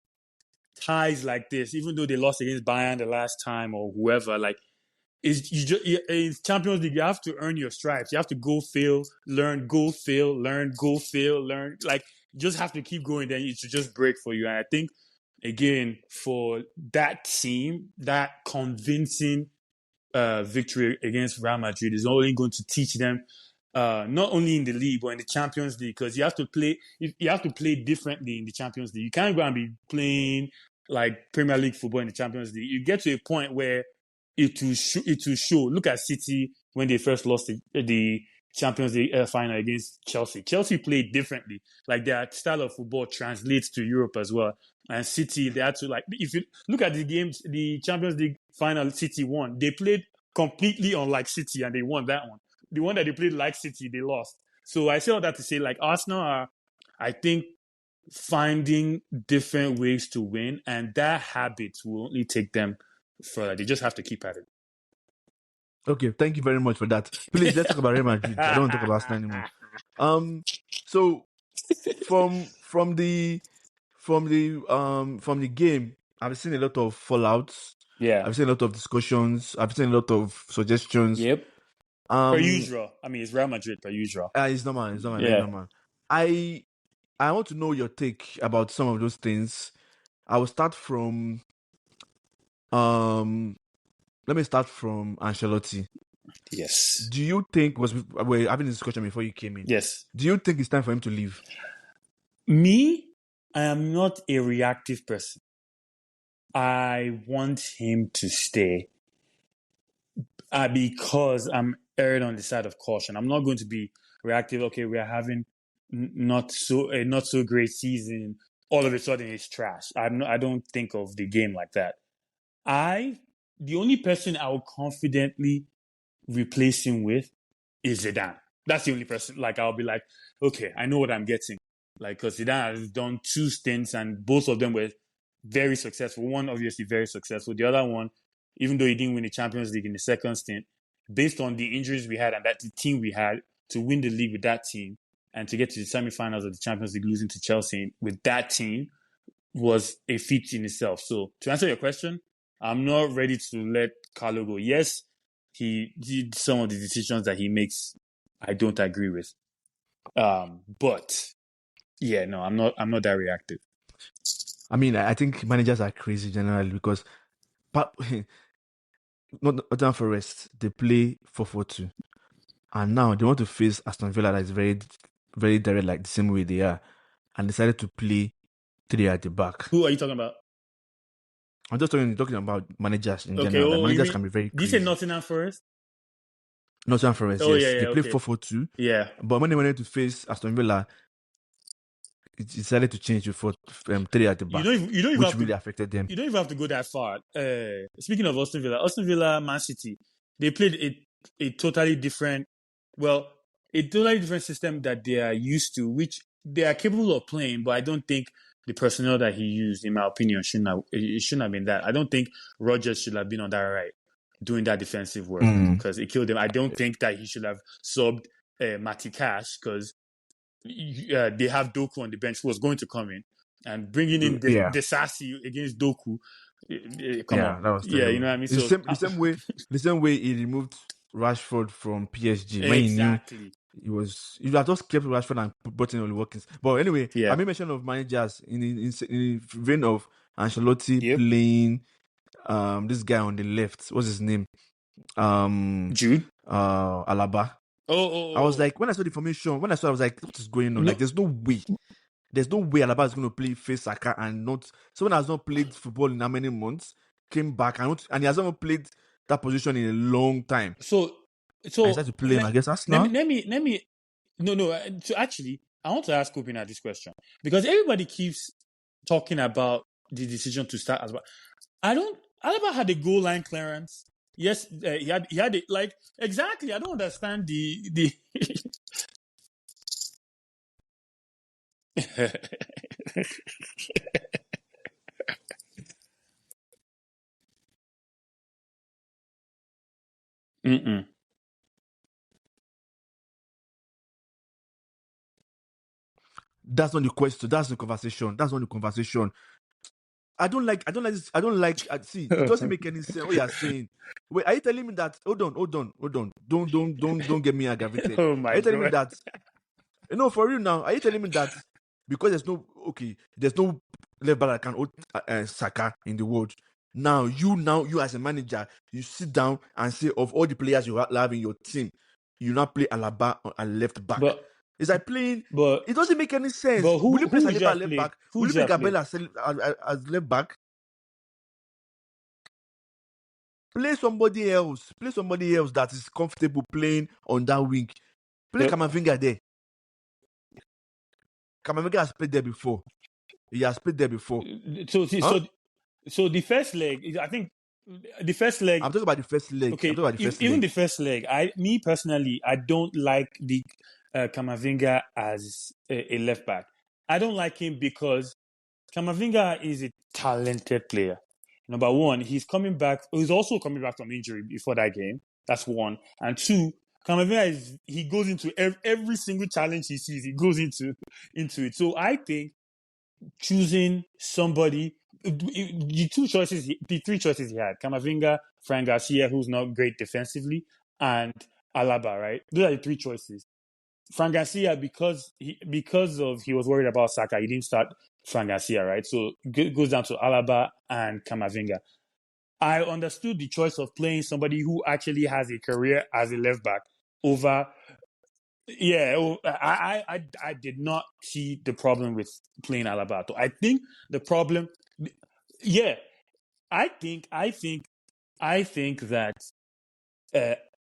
ties like this, even though they lost against Bayern the last time or whoever. Like, in Champions League, you have to earn your stripes. You have to go fail, learn, go fail, learn, go fail, learn. Like, you just have to keep going. Then it should just break for you. And I think, again, for that team, that convincing victory against Real Madrid is only going to teach them, not only in the league but in the Champions League, because you have to play differently in the Champions League. You can't go and be playing like Premier League football in the Champions League. You get to a point where it will show. Look at City when they first lost the Champions League final against Chelsea. Chelsea played differently. Like, their style of football translates to Europe as well. And City, they had to, like, if you look at the games, the Champions League final City won. They played completely unlike City and they won that one. The one that they played like City, they lost. So I say all that to say, like, Arsenal are, I think, finding different ways to win, and that habit will only take them further. They just have to keep at it. Okay, thank you very much for that. Please, let's talk about Real Madrid. I don't want to talk about Arsenal anymore. So from the game, I've seen a lot of fallouts. Yeah, I've seen a lot of discussions. I've seen a lot of suggestions. Yep. Per usual. I mean, it's Real Madrid per usual. It's normal. It's normal. I want to know your take about some of those things. I will start from let me start from Ancelotti. Yes. Do you think we're having this discussion before you came in? Yes. Do you think it's time for him to leave? Me, I am not a reactive person. I want him to stay because I'm erring on the side of caution. I'm not going to be reactive. Okay, we are having not so great season. All of a sudden, it's trash. I don't think of the game like that. The only person I will confidently replace him with is Zidane. That's the only person. Like, I'll be like, okay, I know what I'm getting. Like, because Zidane has done 2 stints and both of them were very successful. One, obviously, very successful. The other one, even though he didn't win the Champions League in the second stint, based on the injuries we had and that the team we had, to win the league with that team and to get to the semi-finals of the Champions League, losing to Chelsea with that team, was a feat in itself. So, to answer your question, I'm not ready to let Carlo go. Yes, he did some of the decisions that he makes I don't agree with. But yeah, no, I'm not that reactive. I mean, I think managers are crazy generally because Nottingham Forest, they play 4-4-2. And now they want to face Aston Villa that is very, very direct, like the same way they are, and decided to play 3 at the back. Who are you talking about? I'm just talking about managers in general. Like managers can be very crazy. Did you say Nottingham Forest? Nottingham Forest, yes. They play 4-4-2. Yeah. But when they wanted to face Aston Villa, it decided to change to 3 at the back, which really affected them. You don't even have to go that far. Speaking of Aston Villa, Man City, they played a totally different system that they are used to, which they are capable of playing, but I don't think the personnel that he used, in my opinion, shouldn't have been that. I don't think Rodgers should have been on that right, doing that defensive work, because it killed him. I don't think that he should have subbed Matty Cash, because they have Doku on the bench who was going to come in, and bringing in Desasi against Doku. Come on. That was you know what I mean? The same way he removed Rashford from PSG. Exactly. You have just kept Rashford and brought in Oluwaseun. But anyway, I made mention of managers in the vein of Ancelotti playing this guy on the left. What's his name? Jude? Alaba. I was like, when I saw the formation, I was like, what is going on? No. Like, there's no way Alaba is going to play face Saka and not. Someone has not played football in how many months, came back and he has not played that position in a long time. So I decided to play him, I guess, Arsenal. Let me. No. So actually, I want to ask Kopina this question because everybody keeps talking about the decision to start as well. Alaba had a goal line clearance. Yes, he had it. Like, exactly. I don't understand the. That's not the question. That's the conversation. I don't like this. See, it doesn't make any sense what you are saying. Wait, are you telling me that? Hold on. Don't get me aggravated. Oh my God. Are you telling me that? No, for real now. Are you telling me that because there's no left back that can hold Saka in the world? Now you as a manager, you sit down and say of all the players you have in your team, you now play Alaba on left back. It's like playing, but it doesn't make any sense. But will you play Saliba as left back? Will you play Gabriel as left back? Play somebody else that is comfortable playing on that wing. Play Camavinga there. Camavinga has played there before. He has played there before. So the first leg, I think the first leg. I'm talking about the first leg. Okay, even the first leg. Me personally, I don't like the Camavinga as a left back. I don't like him because Camavinga is a talented player. Number one, he's coming back. He's also coming back from injury before that game. That's one. And two, Camavinga he goes into every single challenge he sees. He goes into it. So I think choosing somebody, the three choices he had: Camavinga, Fran Garcia, who's not great defensively, and Alaba. Right? Those are the three choices. Fran Garcia, because he was worried about Saka, he didn't start Fran Garcia, right? So it goes down to Alaba and Camavinga. I understood the choice of playing somebody who actually has a career as a left back over. Yeah, I did not see the problem with playing Alaba. I think the problem, yeah, I think that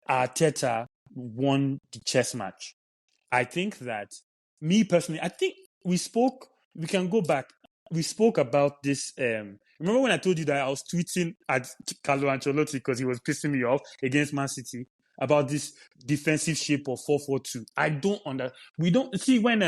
Arteta won the chess match. I think that, me personally, I think we can go back. We spoke about this. Remember when I told you that I was tweeting at Carlo Ancelotti because he was pissing me off against Man City about this defensive shape of 4-4-2? We don't see when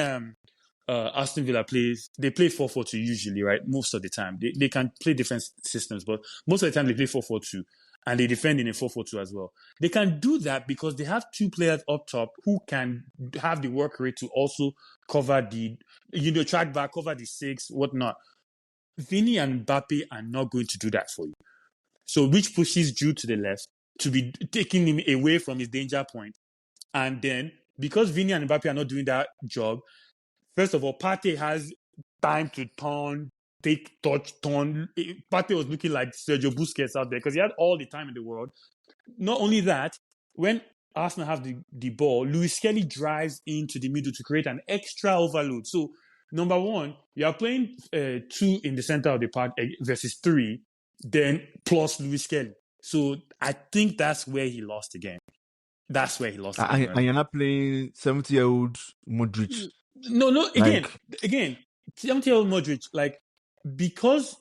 Aston Villa plays, they play 4-4-2 usually, right? Most of the time. They can play defense systems, but most of the time they play 4-4-2 and they defend in a 4-4-2 as well. They can do that because they have two players up top who can have the work rate to also cover the, track back, cover the six, whatnot. Vini and Mbappe are not going to do that for you. So which pushes Jude to the left to be taking him away from his danger point. And then, because Vini and Mbappe are not doing that job, first of all, Partey has time to turn, turn. Partey was looking like Sergio Busquets out there because he had all the time in the world. Not only that, when Arsenal have the ball, Luis Kelly drives into the middle to create an extra overload. So, number one, you are playing 2 in the center of the park versus 3, then plus Luis Kelly. So, I think that's where he lost the game. That's where he lost the game. And you're not playing 70-year-old Modric. No. Again, 70-year-old Modric, because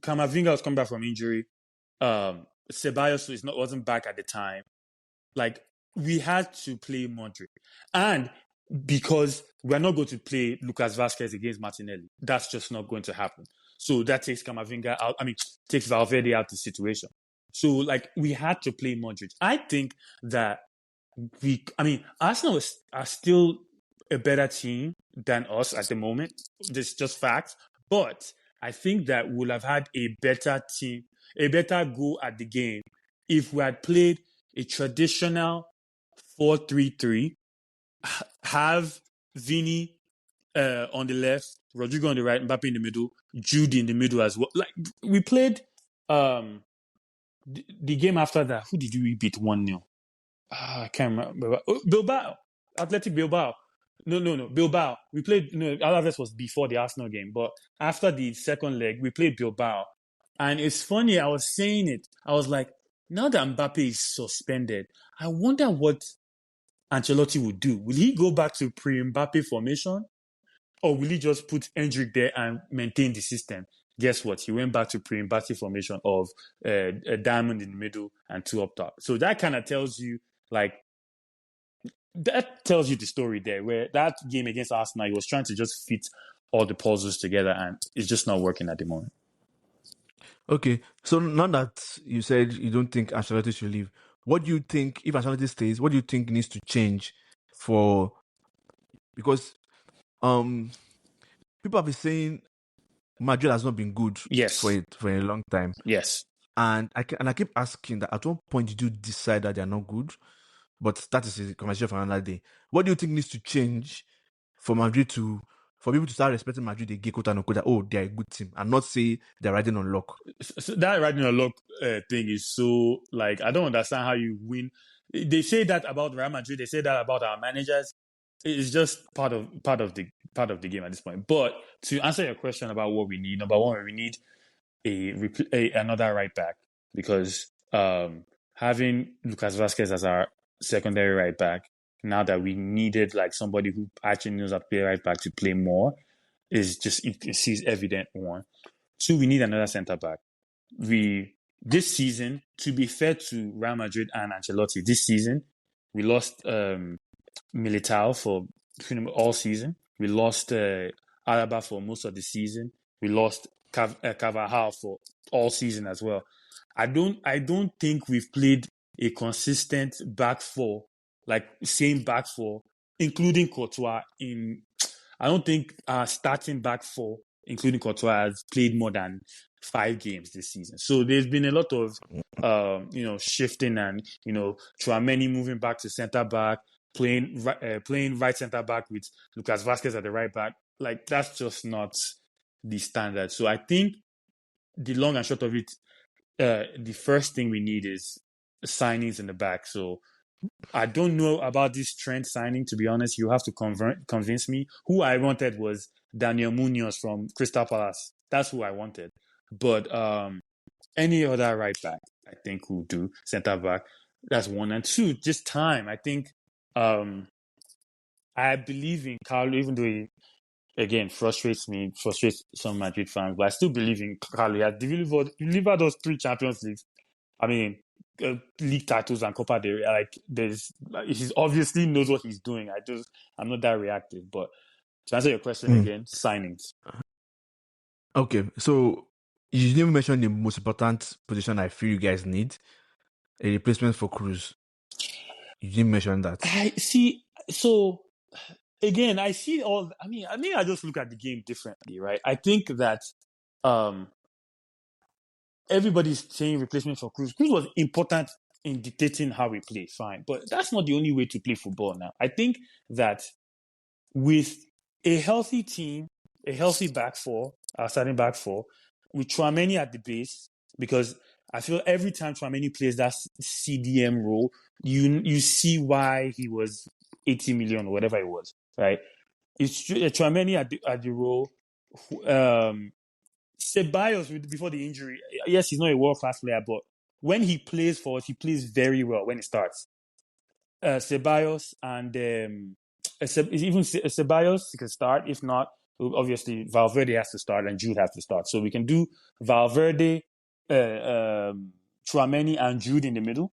Camavinga was coming back from injury, Ceballos wasn't back at the time. We had to play Modric, and because we're not going to play Lucas Vazquez against Martinelli, that's just not going to happen. So that takes Camavinga out. Takes Valverde out of the situation. So we had to play Modric. I think that Arsenal are still a better team than us at the moment. This is just facts. But I think that we'll have had a better team, a better go at the game if we had played a traditional 4-3-3, have Vini on the left, Rodrigo on the right, Mbappe in the middle, Jude in the middle as well. We played the game after that. Who did we beat 1-0? I can't remember. Bilbao. Athletic Bilbao. No. Bilbao. We played, Alaves was before the Arsenal game, but after the second leg, we played Bilbao. And it's funny, I was saying it. I was like, now that Mbappe is suspended, I wonder what Ancelotti would do. Will he go back to pre-Mbappe formation? Or will he just put Endrick there and maintain the system? Guess what? He went back to pre-Mbappe formation of a diamond in the middle and 2 up top. So that kind of tells you, that tells you the story there, where that game against Arsenal, he was trying to just fit all the puzzles together and it's just not working at the moment. Okay, so now that you said you don't think Ancelotti should leave, what do you think, if Ancelotti stays, what do you think needs to change because people have been saying Madrid has not been good for a long time. Yes. And I keep asking that at what point did you decide that they're not good? But that is a conversation for another day. What do you think needs to change for people to start respecting Madrid again, quote unquote, that, oh, they're a good team, and not say they're riding on luck? So that riding on luck thing is so, I don't understand how you win. They say that about Real Madrid. They say that about our managers. It's just part of the game at this point. But to answer your question about what we need, number one, we need another right back, because having Lucas Vazquez as our secondary right back, now that we needed somebody who actually knows how to play right back to play more, is just, it seems evident. 1. 2, we need another centre back. This season, to be fair to Real Madrid and Ancelotti, this season we lost Militao for all season. We lost Alaba for most of the season. We lost Carvajal for all season as well. I don't think we've played a consistent back four, like same back four, including Courtois. I don't think our starting back four, including Courtois, has played more than 5 games this season. So there's been a lot of shifting and Tchouaméni moving back to centre back, playing right centre back with Lucas Vazquez at the right back. Like, that's just not the standard. So I think the long and short of it, the first thing we need is signings in the back. So I don't know about this Trent signing, to be honest. You have to convince me. Who I wanted was Daniel Munoz from Crystal Palace. That's who I wanted. But any other right back, I think, will do. Centre back. That's 1. And 2, just time. I think I believe in Carlo, even though he, again, frustrates some Madrid fans, but I still believe in Carlo. He has delivered us 3 Champions Leagues. I mean, league titles and Copa del Rey. He obviously knows what he's doing. I'm not that reactive. But to answer your question again, signings. Okay, so you didn't mention the most important position I feel you guys need, a replacement for Cruz. You didn't mention that. I see. So again, I see all. I mean, I just look at the game differently, right? I think that everybody's saying replacement for Cruz. Cruz was important in dictating how we play, fine. But that's not the only way to play football now. I think that with a healthy team, a healthy back four, our starting back four, with Tchouaméni at the base, because I feel every time Tchouaméni plays that CDM role, you see why he was 80 million or whatever it was, right? It's Tchouaméni at the role. Ceballos, before the injury, yes, he's not a world-class player, but when he plays for us, he plays very well when he starts. Ceballos and even Ceballos can start. If not, obviously Valverde has to start and Jude has to start. So we can do Valverde, Tchouaméni, and Jude in the middle,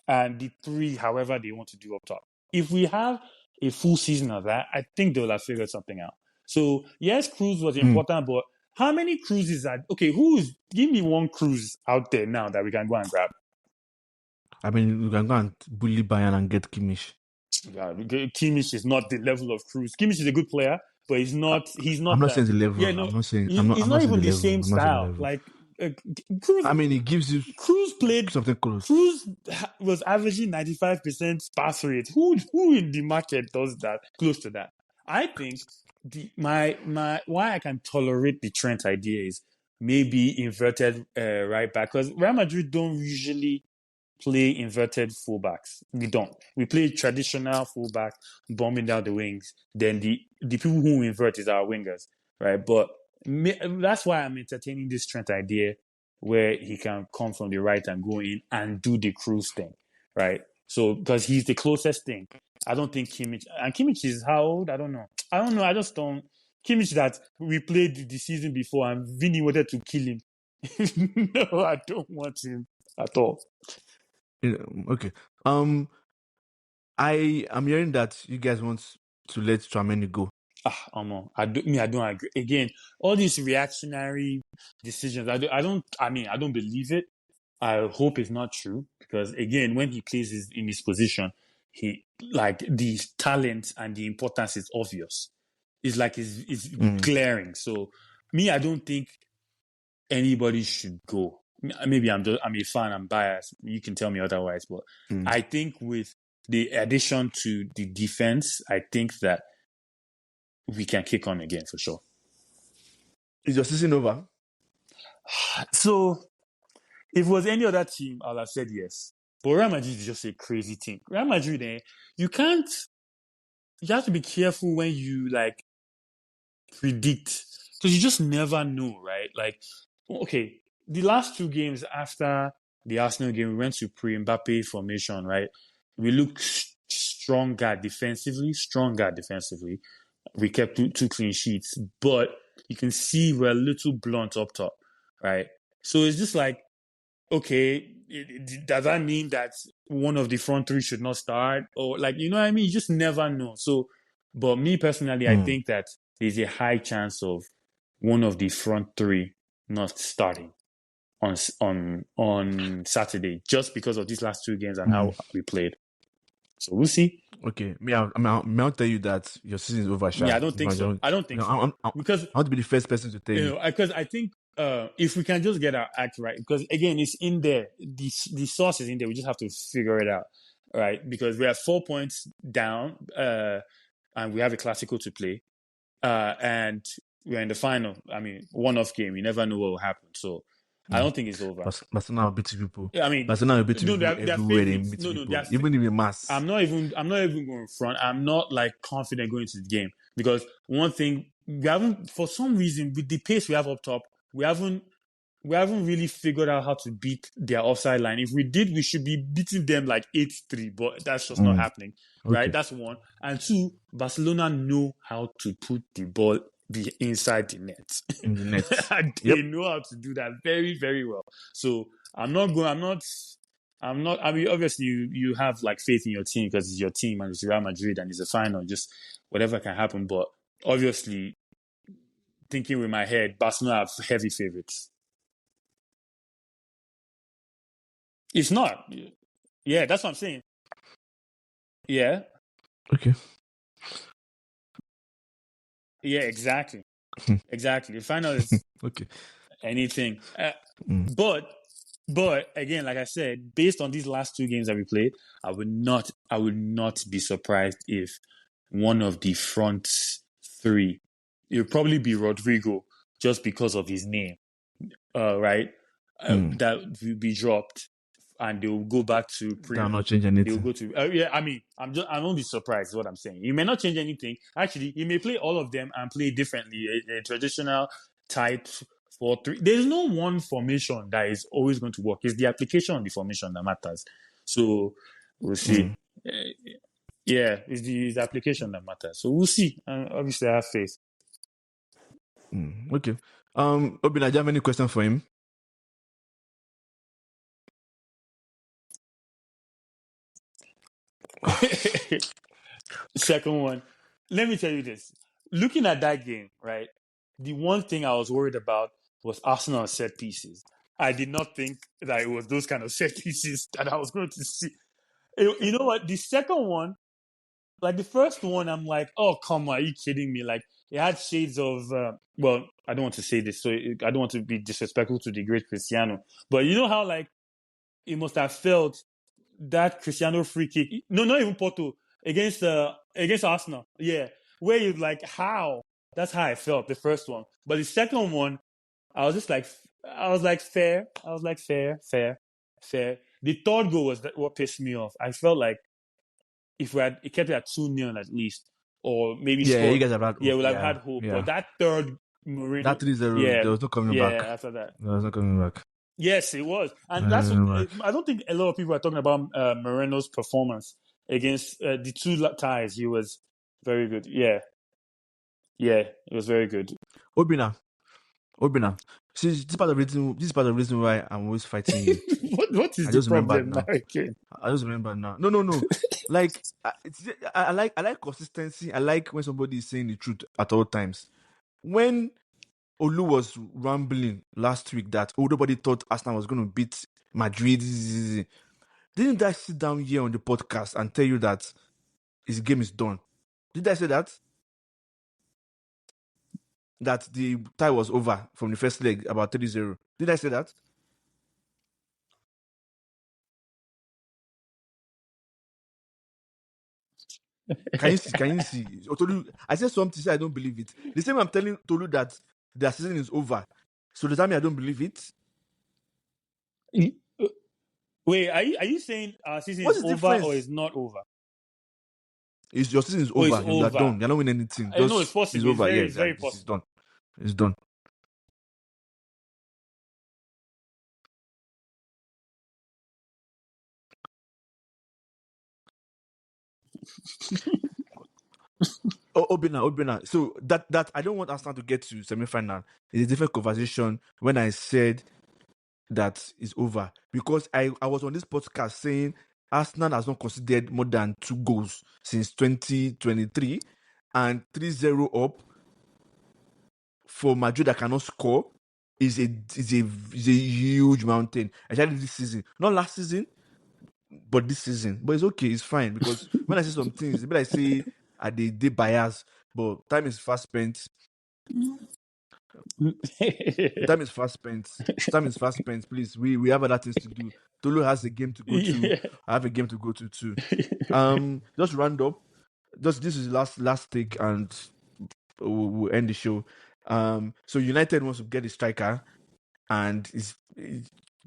and the 3, however they want to do up top. If we have a full season of that, I think they'll have figured something out. So yes, Cruz was important, but how many Cruzes are... Okay, give me one Cruz out there now that we can go and grab. I mean, we can go and bully Bayern and get Kimmich. Yeah, Kimmich is not the level of Cruz. Kimmich is a good player, but he's not. I'm not saying the level. Yeah, no, I'm not saying. He's not even the same style. Like Cruz. I mean, it gives you. Cruz played something close. Cruz was averaging 95% pass rate. Who in the market does that? Close to that. I think my why I can tolerate the Trent idea is maybe inverted right back, because Real Madrid don't usually play inverted fullbacks. We don't. We play traditional fullback, bombing down the wings. Then the people who invert is our wingers, right? But that's why I'm entertaining this Trent idea, where he can come from the right and go in and do the Cruz thing, right? So because he's the closest thing. I don't think Kimmich is how old? I don't know. I just don't. Kimmich that we played the season before and Vini wanted to kill him. No, I don't want him at all. Okay. I am hearing that you guys want to let Tchouaméni go. I don't agree. Again, all these reactionary decisions, I don't believe it. I hope it's not true, because again, when he plays in his position, he the talent and the importance is obvious. It's glaring. So I don't think anybody should go. Maybe I'm a fan, I'm biased. You can tell me otherwise, but I think with the addition to the defense, I think that we can kick on again for sure. Is your season over? So, if it was any other team, I'll have said yes. But Real Madrid is just a crazy team. Real Madrid, you have to be careful when you predict, because you just never know, right? Okay, the last 2 games after the Arsenal game, we went to pre-Mbappe formation, right? We looked stronger defensively. We kept 2 clean sheets, but you can see we're a little blunt up top, right? So it's just okay, does that mean that one of the front 3 should not start? Or you know what I mean? You just never know. So, but me personally, I think that there's a high chance of one of the front three not starting on Saturday just because of these last two games and how we played. So we'll see. Okay, I'll tell you that your season is over, Sha. Yeah, I don't think so. I don't think so. Because I want to be the first person to tell you. Because I think if we can just get our act right, because again, it's in there. The source is in there. We just have to figure it out, right? Because we have 4 points down, and we have a Clasico to play, and we're in the final. I mean, one-off game. You never know what will happen. So I don't think it's over. Barcelona will beat people. I mean, Barcelona will beat people they're everywhere. favorites. Even in the mass. I'm not even going front. I'm not like confident going into the game because one thing we haven't, for some reason, with the pace we have up top, we haven't really figured out how to beat their offside line. If we did, we should be beating them like 8-3, but that's just not happening, right? Okay. That's one. And two, Barcelona know how to put the ball inside the net. In the net. And they know how to do that very, very well. So I mean, obviously you have like faith in your team because it's your team and it's Real Madrid and it's a final, just whatever can happen. But obviously, thinking with my head, Barcelona have heavy favorites. It's not. Yeah, that's what I'm saying. Yeah. Okay. Yeah, exactly. Exactly. The final is okay. Anything. But again, like I said, based on these last two games that we played, I would not be surprised if one of the front three, it would probably be Rodrigo, just because of his name, right? That will be dropped, and they will go back to They'll not change anything. They will go to I mean, I won't be surprised. Is what I'm saying. He may not change anything. Actually, he may play all of them and play differently. A traditional type 4-3. There's no one formation that is always going to work. It's the application of the formation that matters. So we'll see. Yeah, it's the application that matters. So we'll see. Obviously, I have faith. Okay. Obina, do you have any questions for him? Second one. Let me tell you this. Looking at that game, right? The one thing I was worried about was Arsenal set pieces. I did not think that it was those kind of set pieces that I was going to see. You know what? The second one, like the first one, I'm like, oh, come on, are you kidding me? Like, it had shades of, well, I don't want to say this, so I don't want to be disrespectful to the great Cristiano. But you know how, like, it must have felt that Cristiano free kick, no, not even Porto, against Arsenal, yeah, where you're like, how? That's how I felt, the first one. But the second one, I was like, fair. The third goal was what pissed me off. I felt like if we had kept it at 2-0 at least, or maybe you guys have had hope. we'll have had hope. Yeah. But that third Mourinho, that 3-0, there was no coming back. Yeah, after that. There was no coming back. Yes, it was. And that's I don't think a lot of people are talking about Moreno's performance against the two ties. He was very good. Yeah, it was very good. Obina. See, this is part of the reason why I'm always fighting you. What is the problem now? I just remember now. No. Like, I like consistency. I like when somebody is saying the truth at all times. When Olu was rambling last week that nobody thought Arsenal was going to beat Madrid, didn't I sit down here on the podcast and tell you that his game is done? Did I say that? That the tie was over from the first leg, about 3-0. Did I say that? Can you see? Tolu, I said something, say I don't believe it. The same I'm telling Tolu that their season is over. So does that mean I don't believe it? Wait, are you saying our season is over or is not over? Your season is over. You are done. You're not winning anything. I know it's possible. It's over. It's very possible. It's done. It's done. Obina. So that I don't want Arsenal to get to semi-final. It's a different conversation when I said that it's over. Because I was on this podcast saying Arsenal has not considered more than 2 goals since 2023 and 3-0 up. for Madrid that cannot score is a huge mountain, especially this season. Not last season, but this season. But it's okay, it's fine, because when I say some things, maybe I say they bias, but time is fast spent. Time is fast spent. Time is fast spent. Please, we have other things to do. Tolu has a game to go to. Yeah. I have a game to go to too. Just round up. Just this is last take, and we'll end the show. So United wants to get a striker, and it's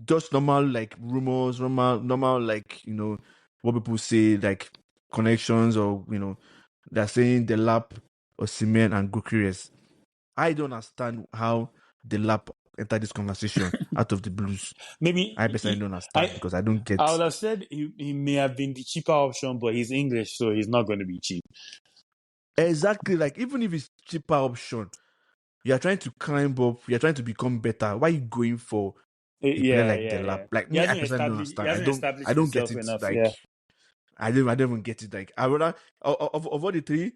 just normal like rumors, normal like what people say, like connections, or they're saying the lap or Osimhen and Gyökeres. I don't understand how the lap entered this conversation out of the blues. Maybe I personally don't understand, because I don't get. I would have said he may have been the cheaper option, but he's English, so he's not going to be cheap. Exactly, like even if it's cheaper option, you are trying to climb up, you're trying to become better. Why are you going for a player like the lap? Like me, I personally don't understand. I don't get it. Enough, like yeah. I don't even get it. Like I rather of all the three,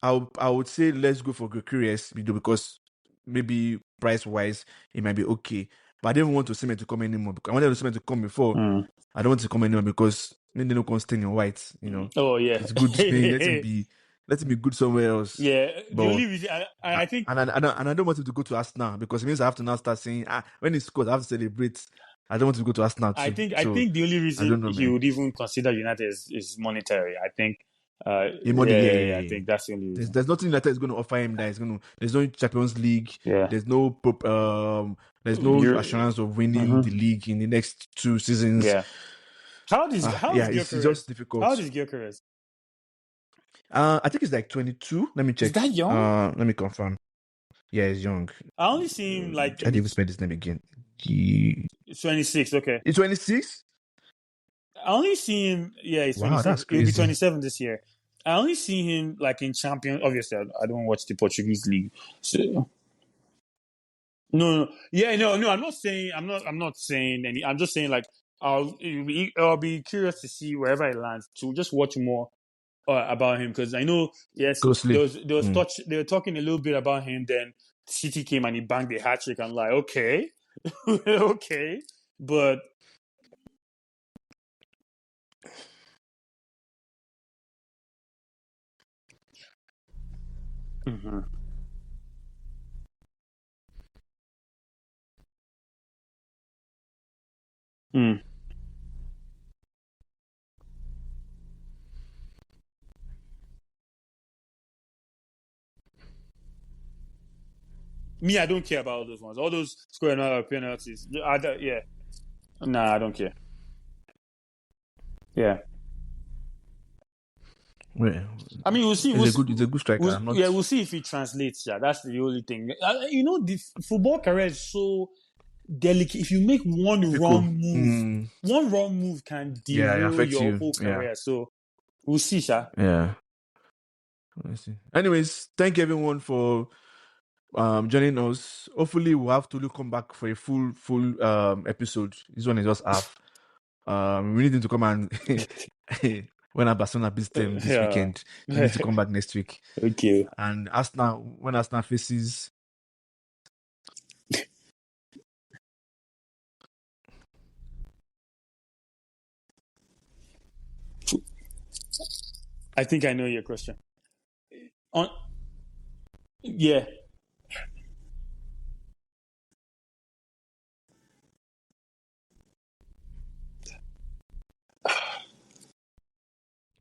I would say let's go for Gyökeres, because maybe price wise it might be okay. But I didn't want Osimhen to come anymore, because I wanted Osimhen to come before. I don't want to come anymore because then they don't come staying in white. Oh yeah, it's good staying. Let him be good somewhere else. Yeah, but the only reason I think, and I don't want him to go to Arsenal, because it means I have to now start saying when he scores I have to celebrate. I don't want to go to Arsenal too. I think the only reason he would even consider United is monetary. I think. Yeah. I think that's the only reason. There's nothing United is going to offer him that is going to. There's no Champions League. Yeah. There's no assurance of winning the league in the next 2 seasons. Yeah. How is it's just difficult. How old is Gyökeres? I think it's like 22. Let me check. Is that young? Let me confirm. Yeah, he's young. I only see him like. I didn't even spell his name again. 26. Okay. He's 26. I only see him. Yeah, he's 26. That's crazy. He'll be 27 this year. I only see him like in Champions. Obviously, I don't watch the Portuguese league. So no. Yeah, no. I'm not saying. I'm not saying any. I'm just saying like I'll be curious to see wherever he lands to just watch more about him, because I know closely. They were talking a little bit about him. Then City came and he banged the hat trick. I'm like, okay, okay, but. Mm-hmm. Mm. Me, I don't care about all those ones. All those scoring out of penalties. Yeah. Nah, I don't care. Yeah. Yeah. I mean, we'll see. He's a good striker. We'll see if he translates. Yeah, that's the only thing. The football career is so delicate. If you make one wrong move can derail your whole career. Yeah. So we'll see, Sha. Yeah. Let's see. Anyways, thank everyone for joining us. Hopefully, we'll have Tolu come back for a full episode. This one is just half. We need him to come and when Barcelona beats them this weekend, we need to come back next week. Okay. And when Arsenal faces. I think I know your question. Yeah.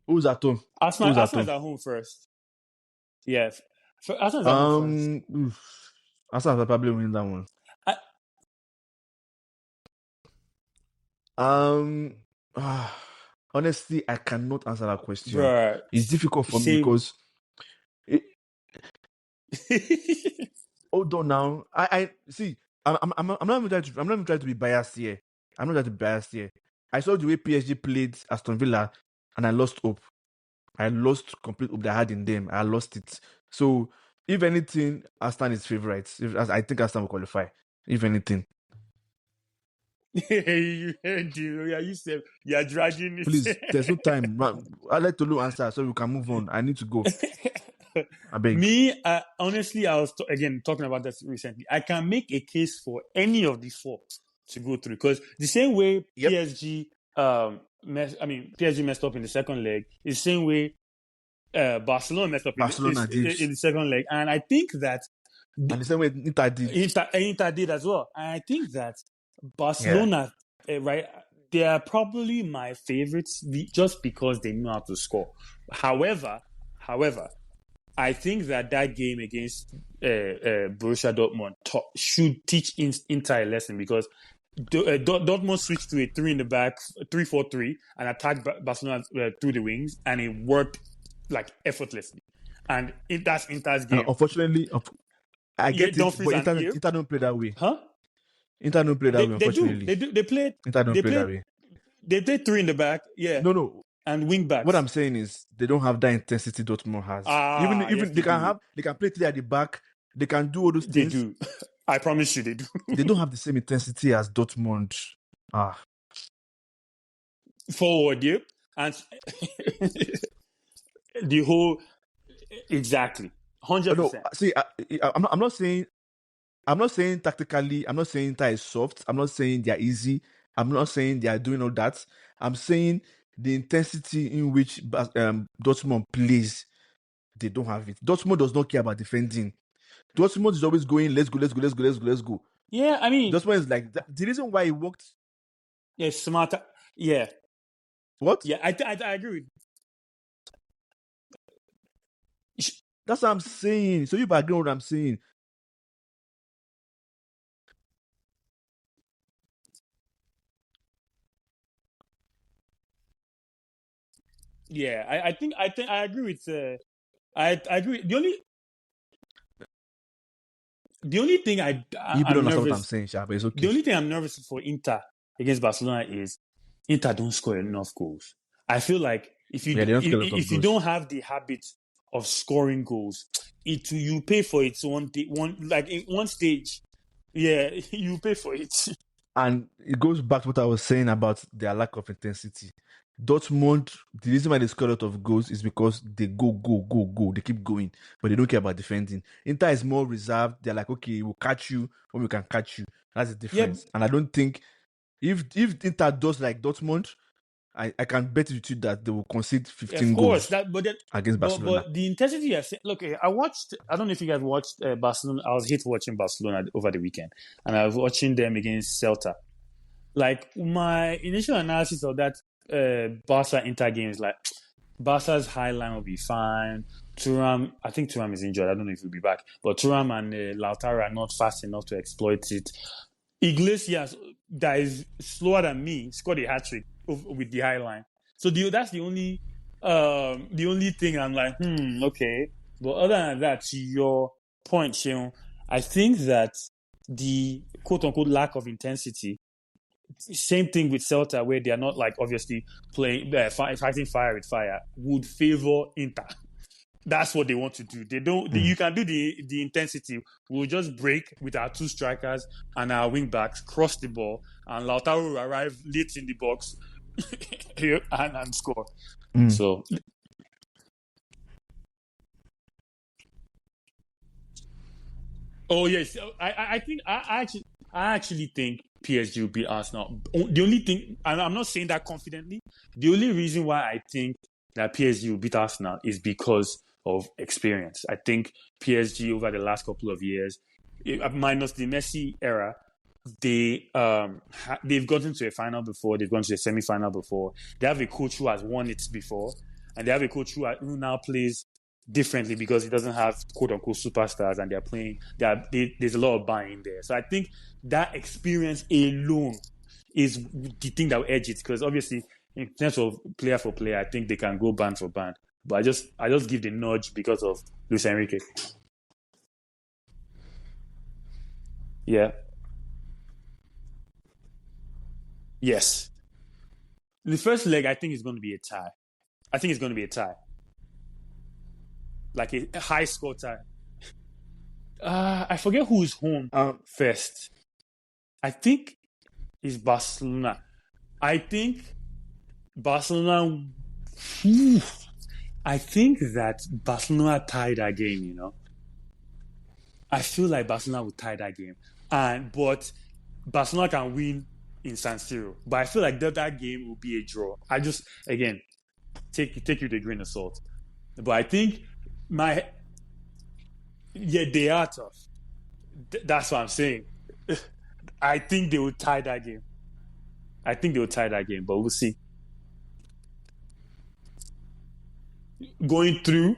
Who's at home? Arsenal is at home first. Yeah. Arsenal is at home first. Arsenal will probably win that one. Honestly, I cannot answer that question. Bruh. It's difficult for me because hold on now. I see. I'm not even trying to be biased here. I'm not trying to be biased here. I saw the way PSG played Aston Villa, and I lost hope. I lost complete hope that I had in them. I lost it. So, if anything, Aston is favourites. I think Aston will qualify. If anything. You said you're dragging it. Please, there's no time. I'll let Tolu answer so we can move on. I need to go. I beg. Me, honestly, I was talking about this recently. I can make a case for any of the four to go through because the same way PSG, PSG messed up in the second leg, is the same way Barcelona messed up in the second leg, and I think that. And the same way Inter did. Inter did as well. And I think that Barcelona, right, they are probably my favorites just because they know how to score. However, I think that game against Borussia Dortmund should teach Inter a lesson because Dortmund switched to a 3 in the back, 3-4-3, and attacked Barcelona through the wings, and it worked like effortlessly. And that's Inter's game. Unfortunately, I get it, but Inter don't play that way. Huh? Inter don't play that way, unfortunately. They do. They play. Inter don't play that way. They play 3 in the back, No. And wing backs. What I'm saying is they don't have that intensity Dortmund has. Even they can play 3 at the back. They can do all those things. They do. I promise you, they do. They don't have the same intensity as Dortmund. Forward, yep. And the whole exactly 100%. No, see, I'm not saying tactically. I'm not saying Inter is soft. I'm not saying they are easy. I'm not saying they are doing all that. I'm saying the intensity in which Dortmund plays, they don't have it. Dortmund does not care about defending. Dortmund is always going, let's go. Yeah, I mean, Dortmund is like the reason why it worked. Yeah, smarter. Yeah. What? Yeah, I agree with. That's what I'm saying. So you agree with what I'm saying. Yeah, I think I agree with. I agree. The only thing I'm nervous. What I'm saying, Sha, but it's okay. The only thing I'm nervous for Inter against Barcelona is Inter don't score enough goals. I feel like if you don't have the habit of scoring goals, you pay for it one stage. Yeah, you pay for it. And it goes back to what I was saying about their lack of intensity. Dortmund, the reason why they score a lot of goals is because they go. They keep going, but they don't care about defending. Inter is more reserved. They're like, okay, we'll catch you when we can catch you. That's the difference. Yep. And I don't think if Inter does like Dortmund, I can bet you that they will concede 15 goals against Barcelona. But the intensity, look, I don't know if you guys watched Barcelona. I was watching Barcelona over the weekend, and I was watching them against Celta. Like, my initial analysis of that Barca-Inter game is like, Barca's high line will be fine. I think Thuram is injured. I don't know if he'll be back. But Thuram and Lautaro are not fast enough to exploit it. Iglesias, that is slower than me, scored a hat-trick with the high line. So that's the only thing I'm like, okay. But other than that, to your point, Sheon, I think that the quote-unquote lack of intensity, same thing with Celta, where they are not like obviously playing fighting fire with fire, would favor Inter. That's what they want to do. They don't. You can do the intensity. We'll just break with our 2 strikers and our wing backs, cross the ball, and Lautaro will arrive late in the box and score. So, yes, I think I actually think PSG will beat Arsenal. The only thing, and I'm not saying that confidently, the only reason why I think that PSG will beat Arsenal is because of experience. I think PSG over the last couple of years, minus the Messi era, they've gotten to a final before, they've gone to a semi-final before. They have a coach who has won it before, and they have a coach who now plays differently because he doesn't have quote-unquote superstars, and they're playing. There's a lot of buying there. So I think that experience alone is the thing that will edge it, because obviously in terms of player for player, I think they can go band for band. But I just give the nudge because of Luis Enrique. Yeah. Yes. The first leg, I think, is going to be a tie. Like a high score tie. I forget who's home first. I think it's Barcelona. I think Barcelona... I think that Barcelona tied that game, I feel like Barcelona would tie that game. But Barcelona can win in San Siro. But I feel like that game will be a draw. I just, again, take it with a grain of salt. But I think they are tough. That's what I'm saying. I think they will tie that game. But we'll see. Going through,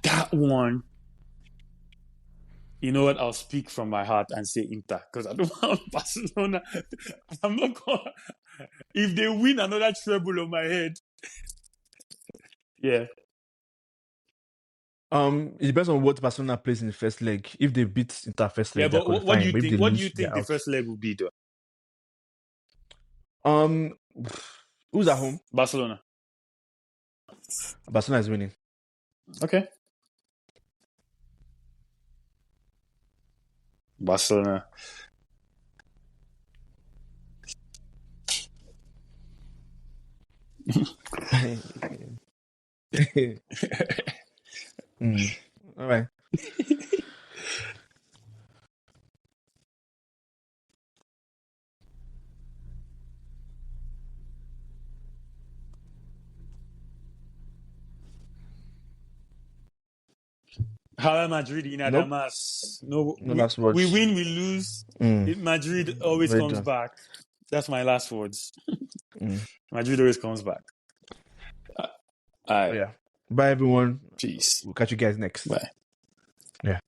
that one. You know what? I'll speak from my heart and say Inter because I don't want Barcelona. I'm not going. If they win another treble on my head, yeah. It depends on what Barcelona plays in the first leg. If they beat Inter first leg, Yeah, they're but what do qualifying. you But if think? they What do you lose, think they're the out. first leg will be, though? Who's at home? Barcelona. Barcelona is winning. Okay. Barcelona. All right. Real Madrid in Nope. Adamas. No, No last words. we win, we lose. Madrid always Very comes done. back. That's my last words. Mm. Madrid always comes back. Yeah. Bye, everyone. Peace. We'll catch you guys next. Bye. Yeah.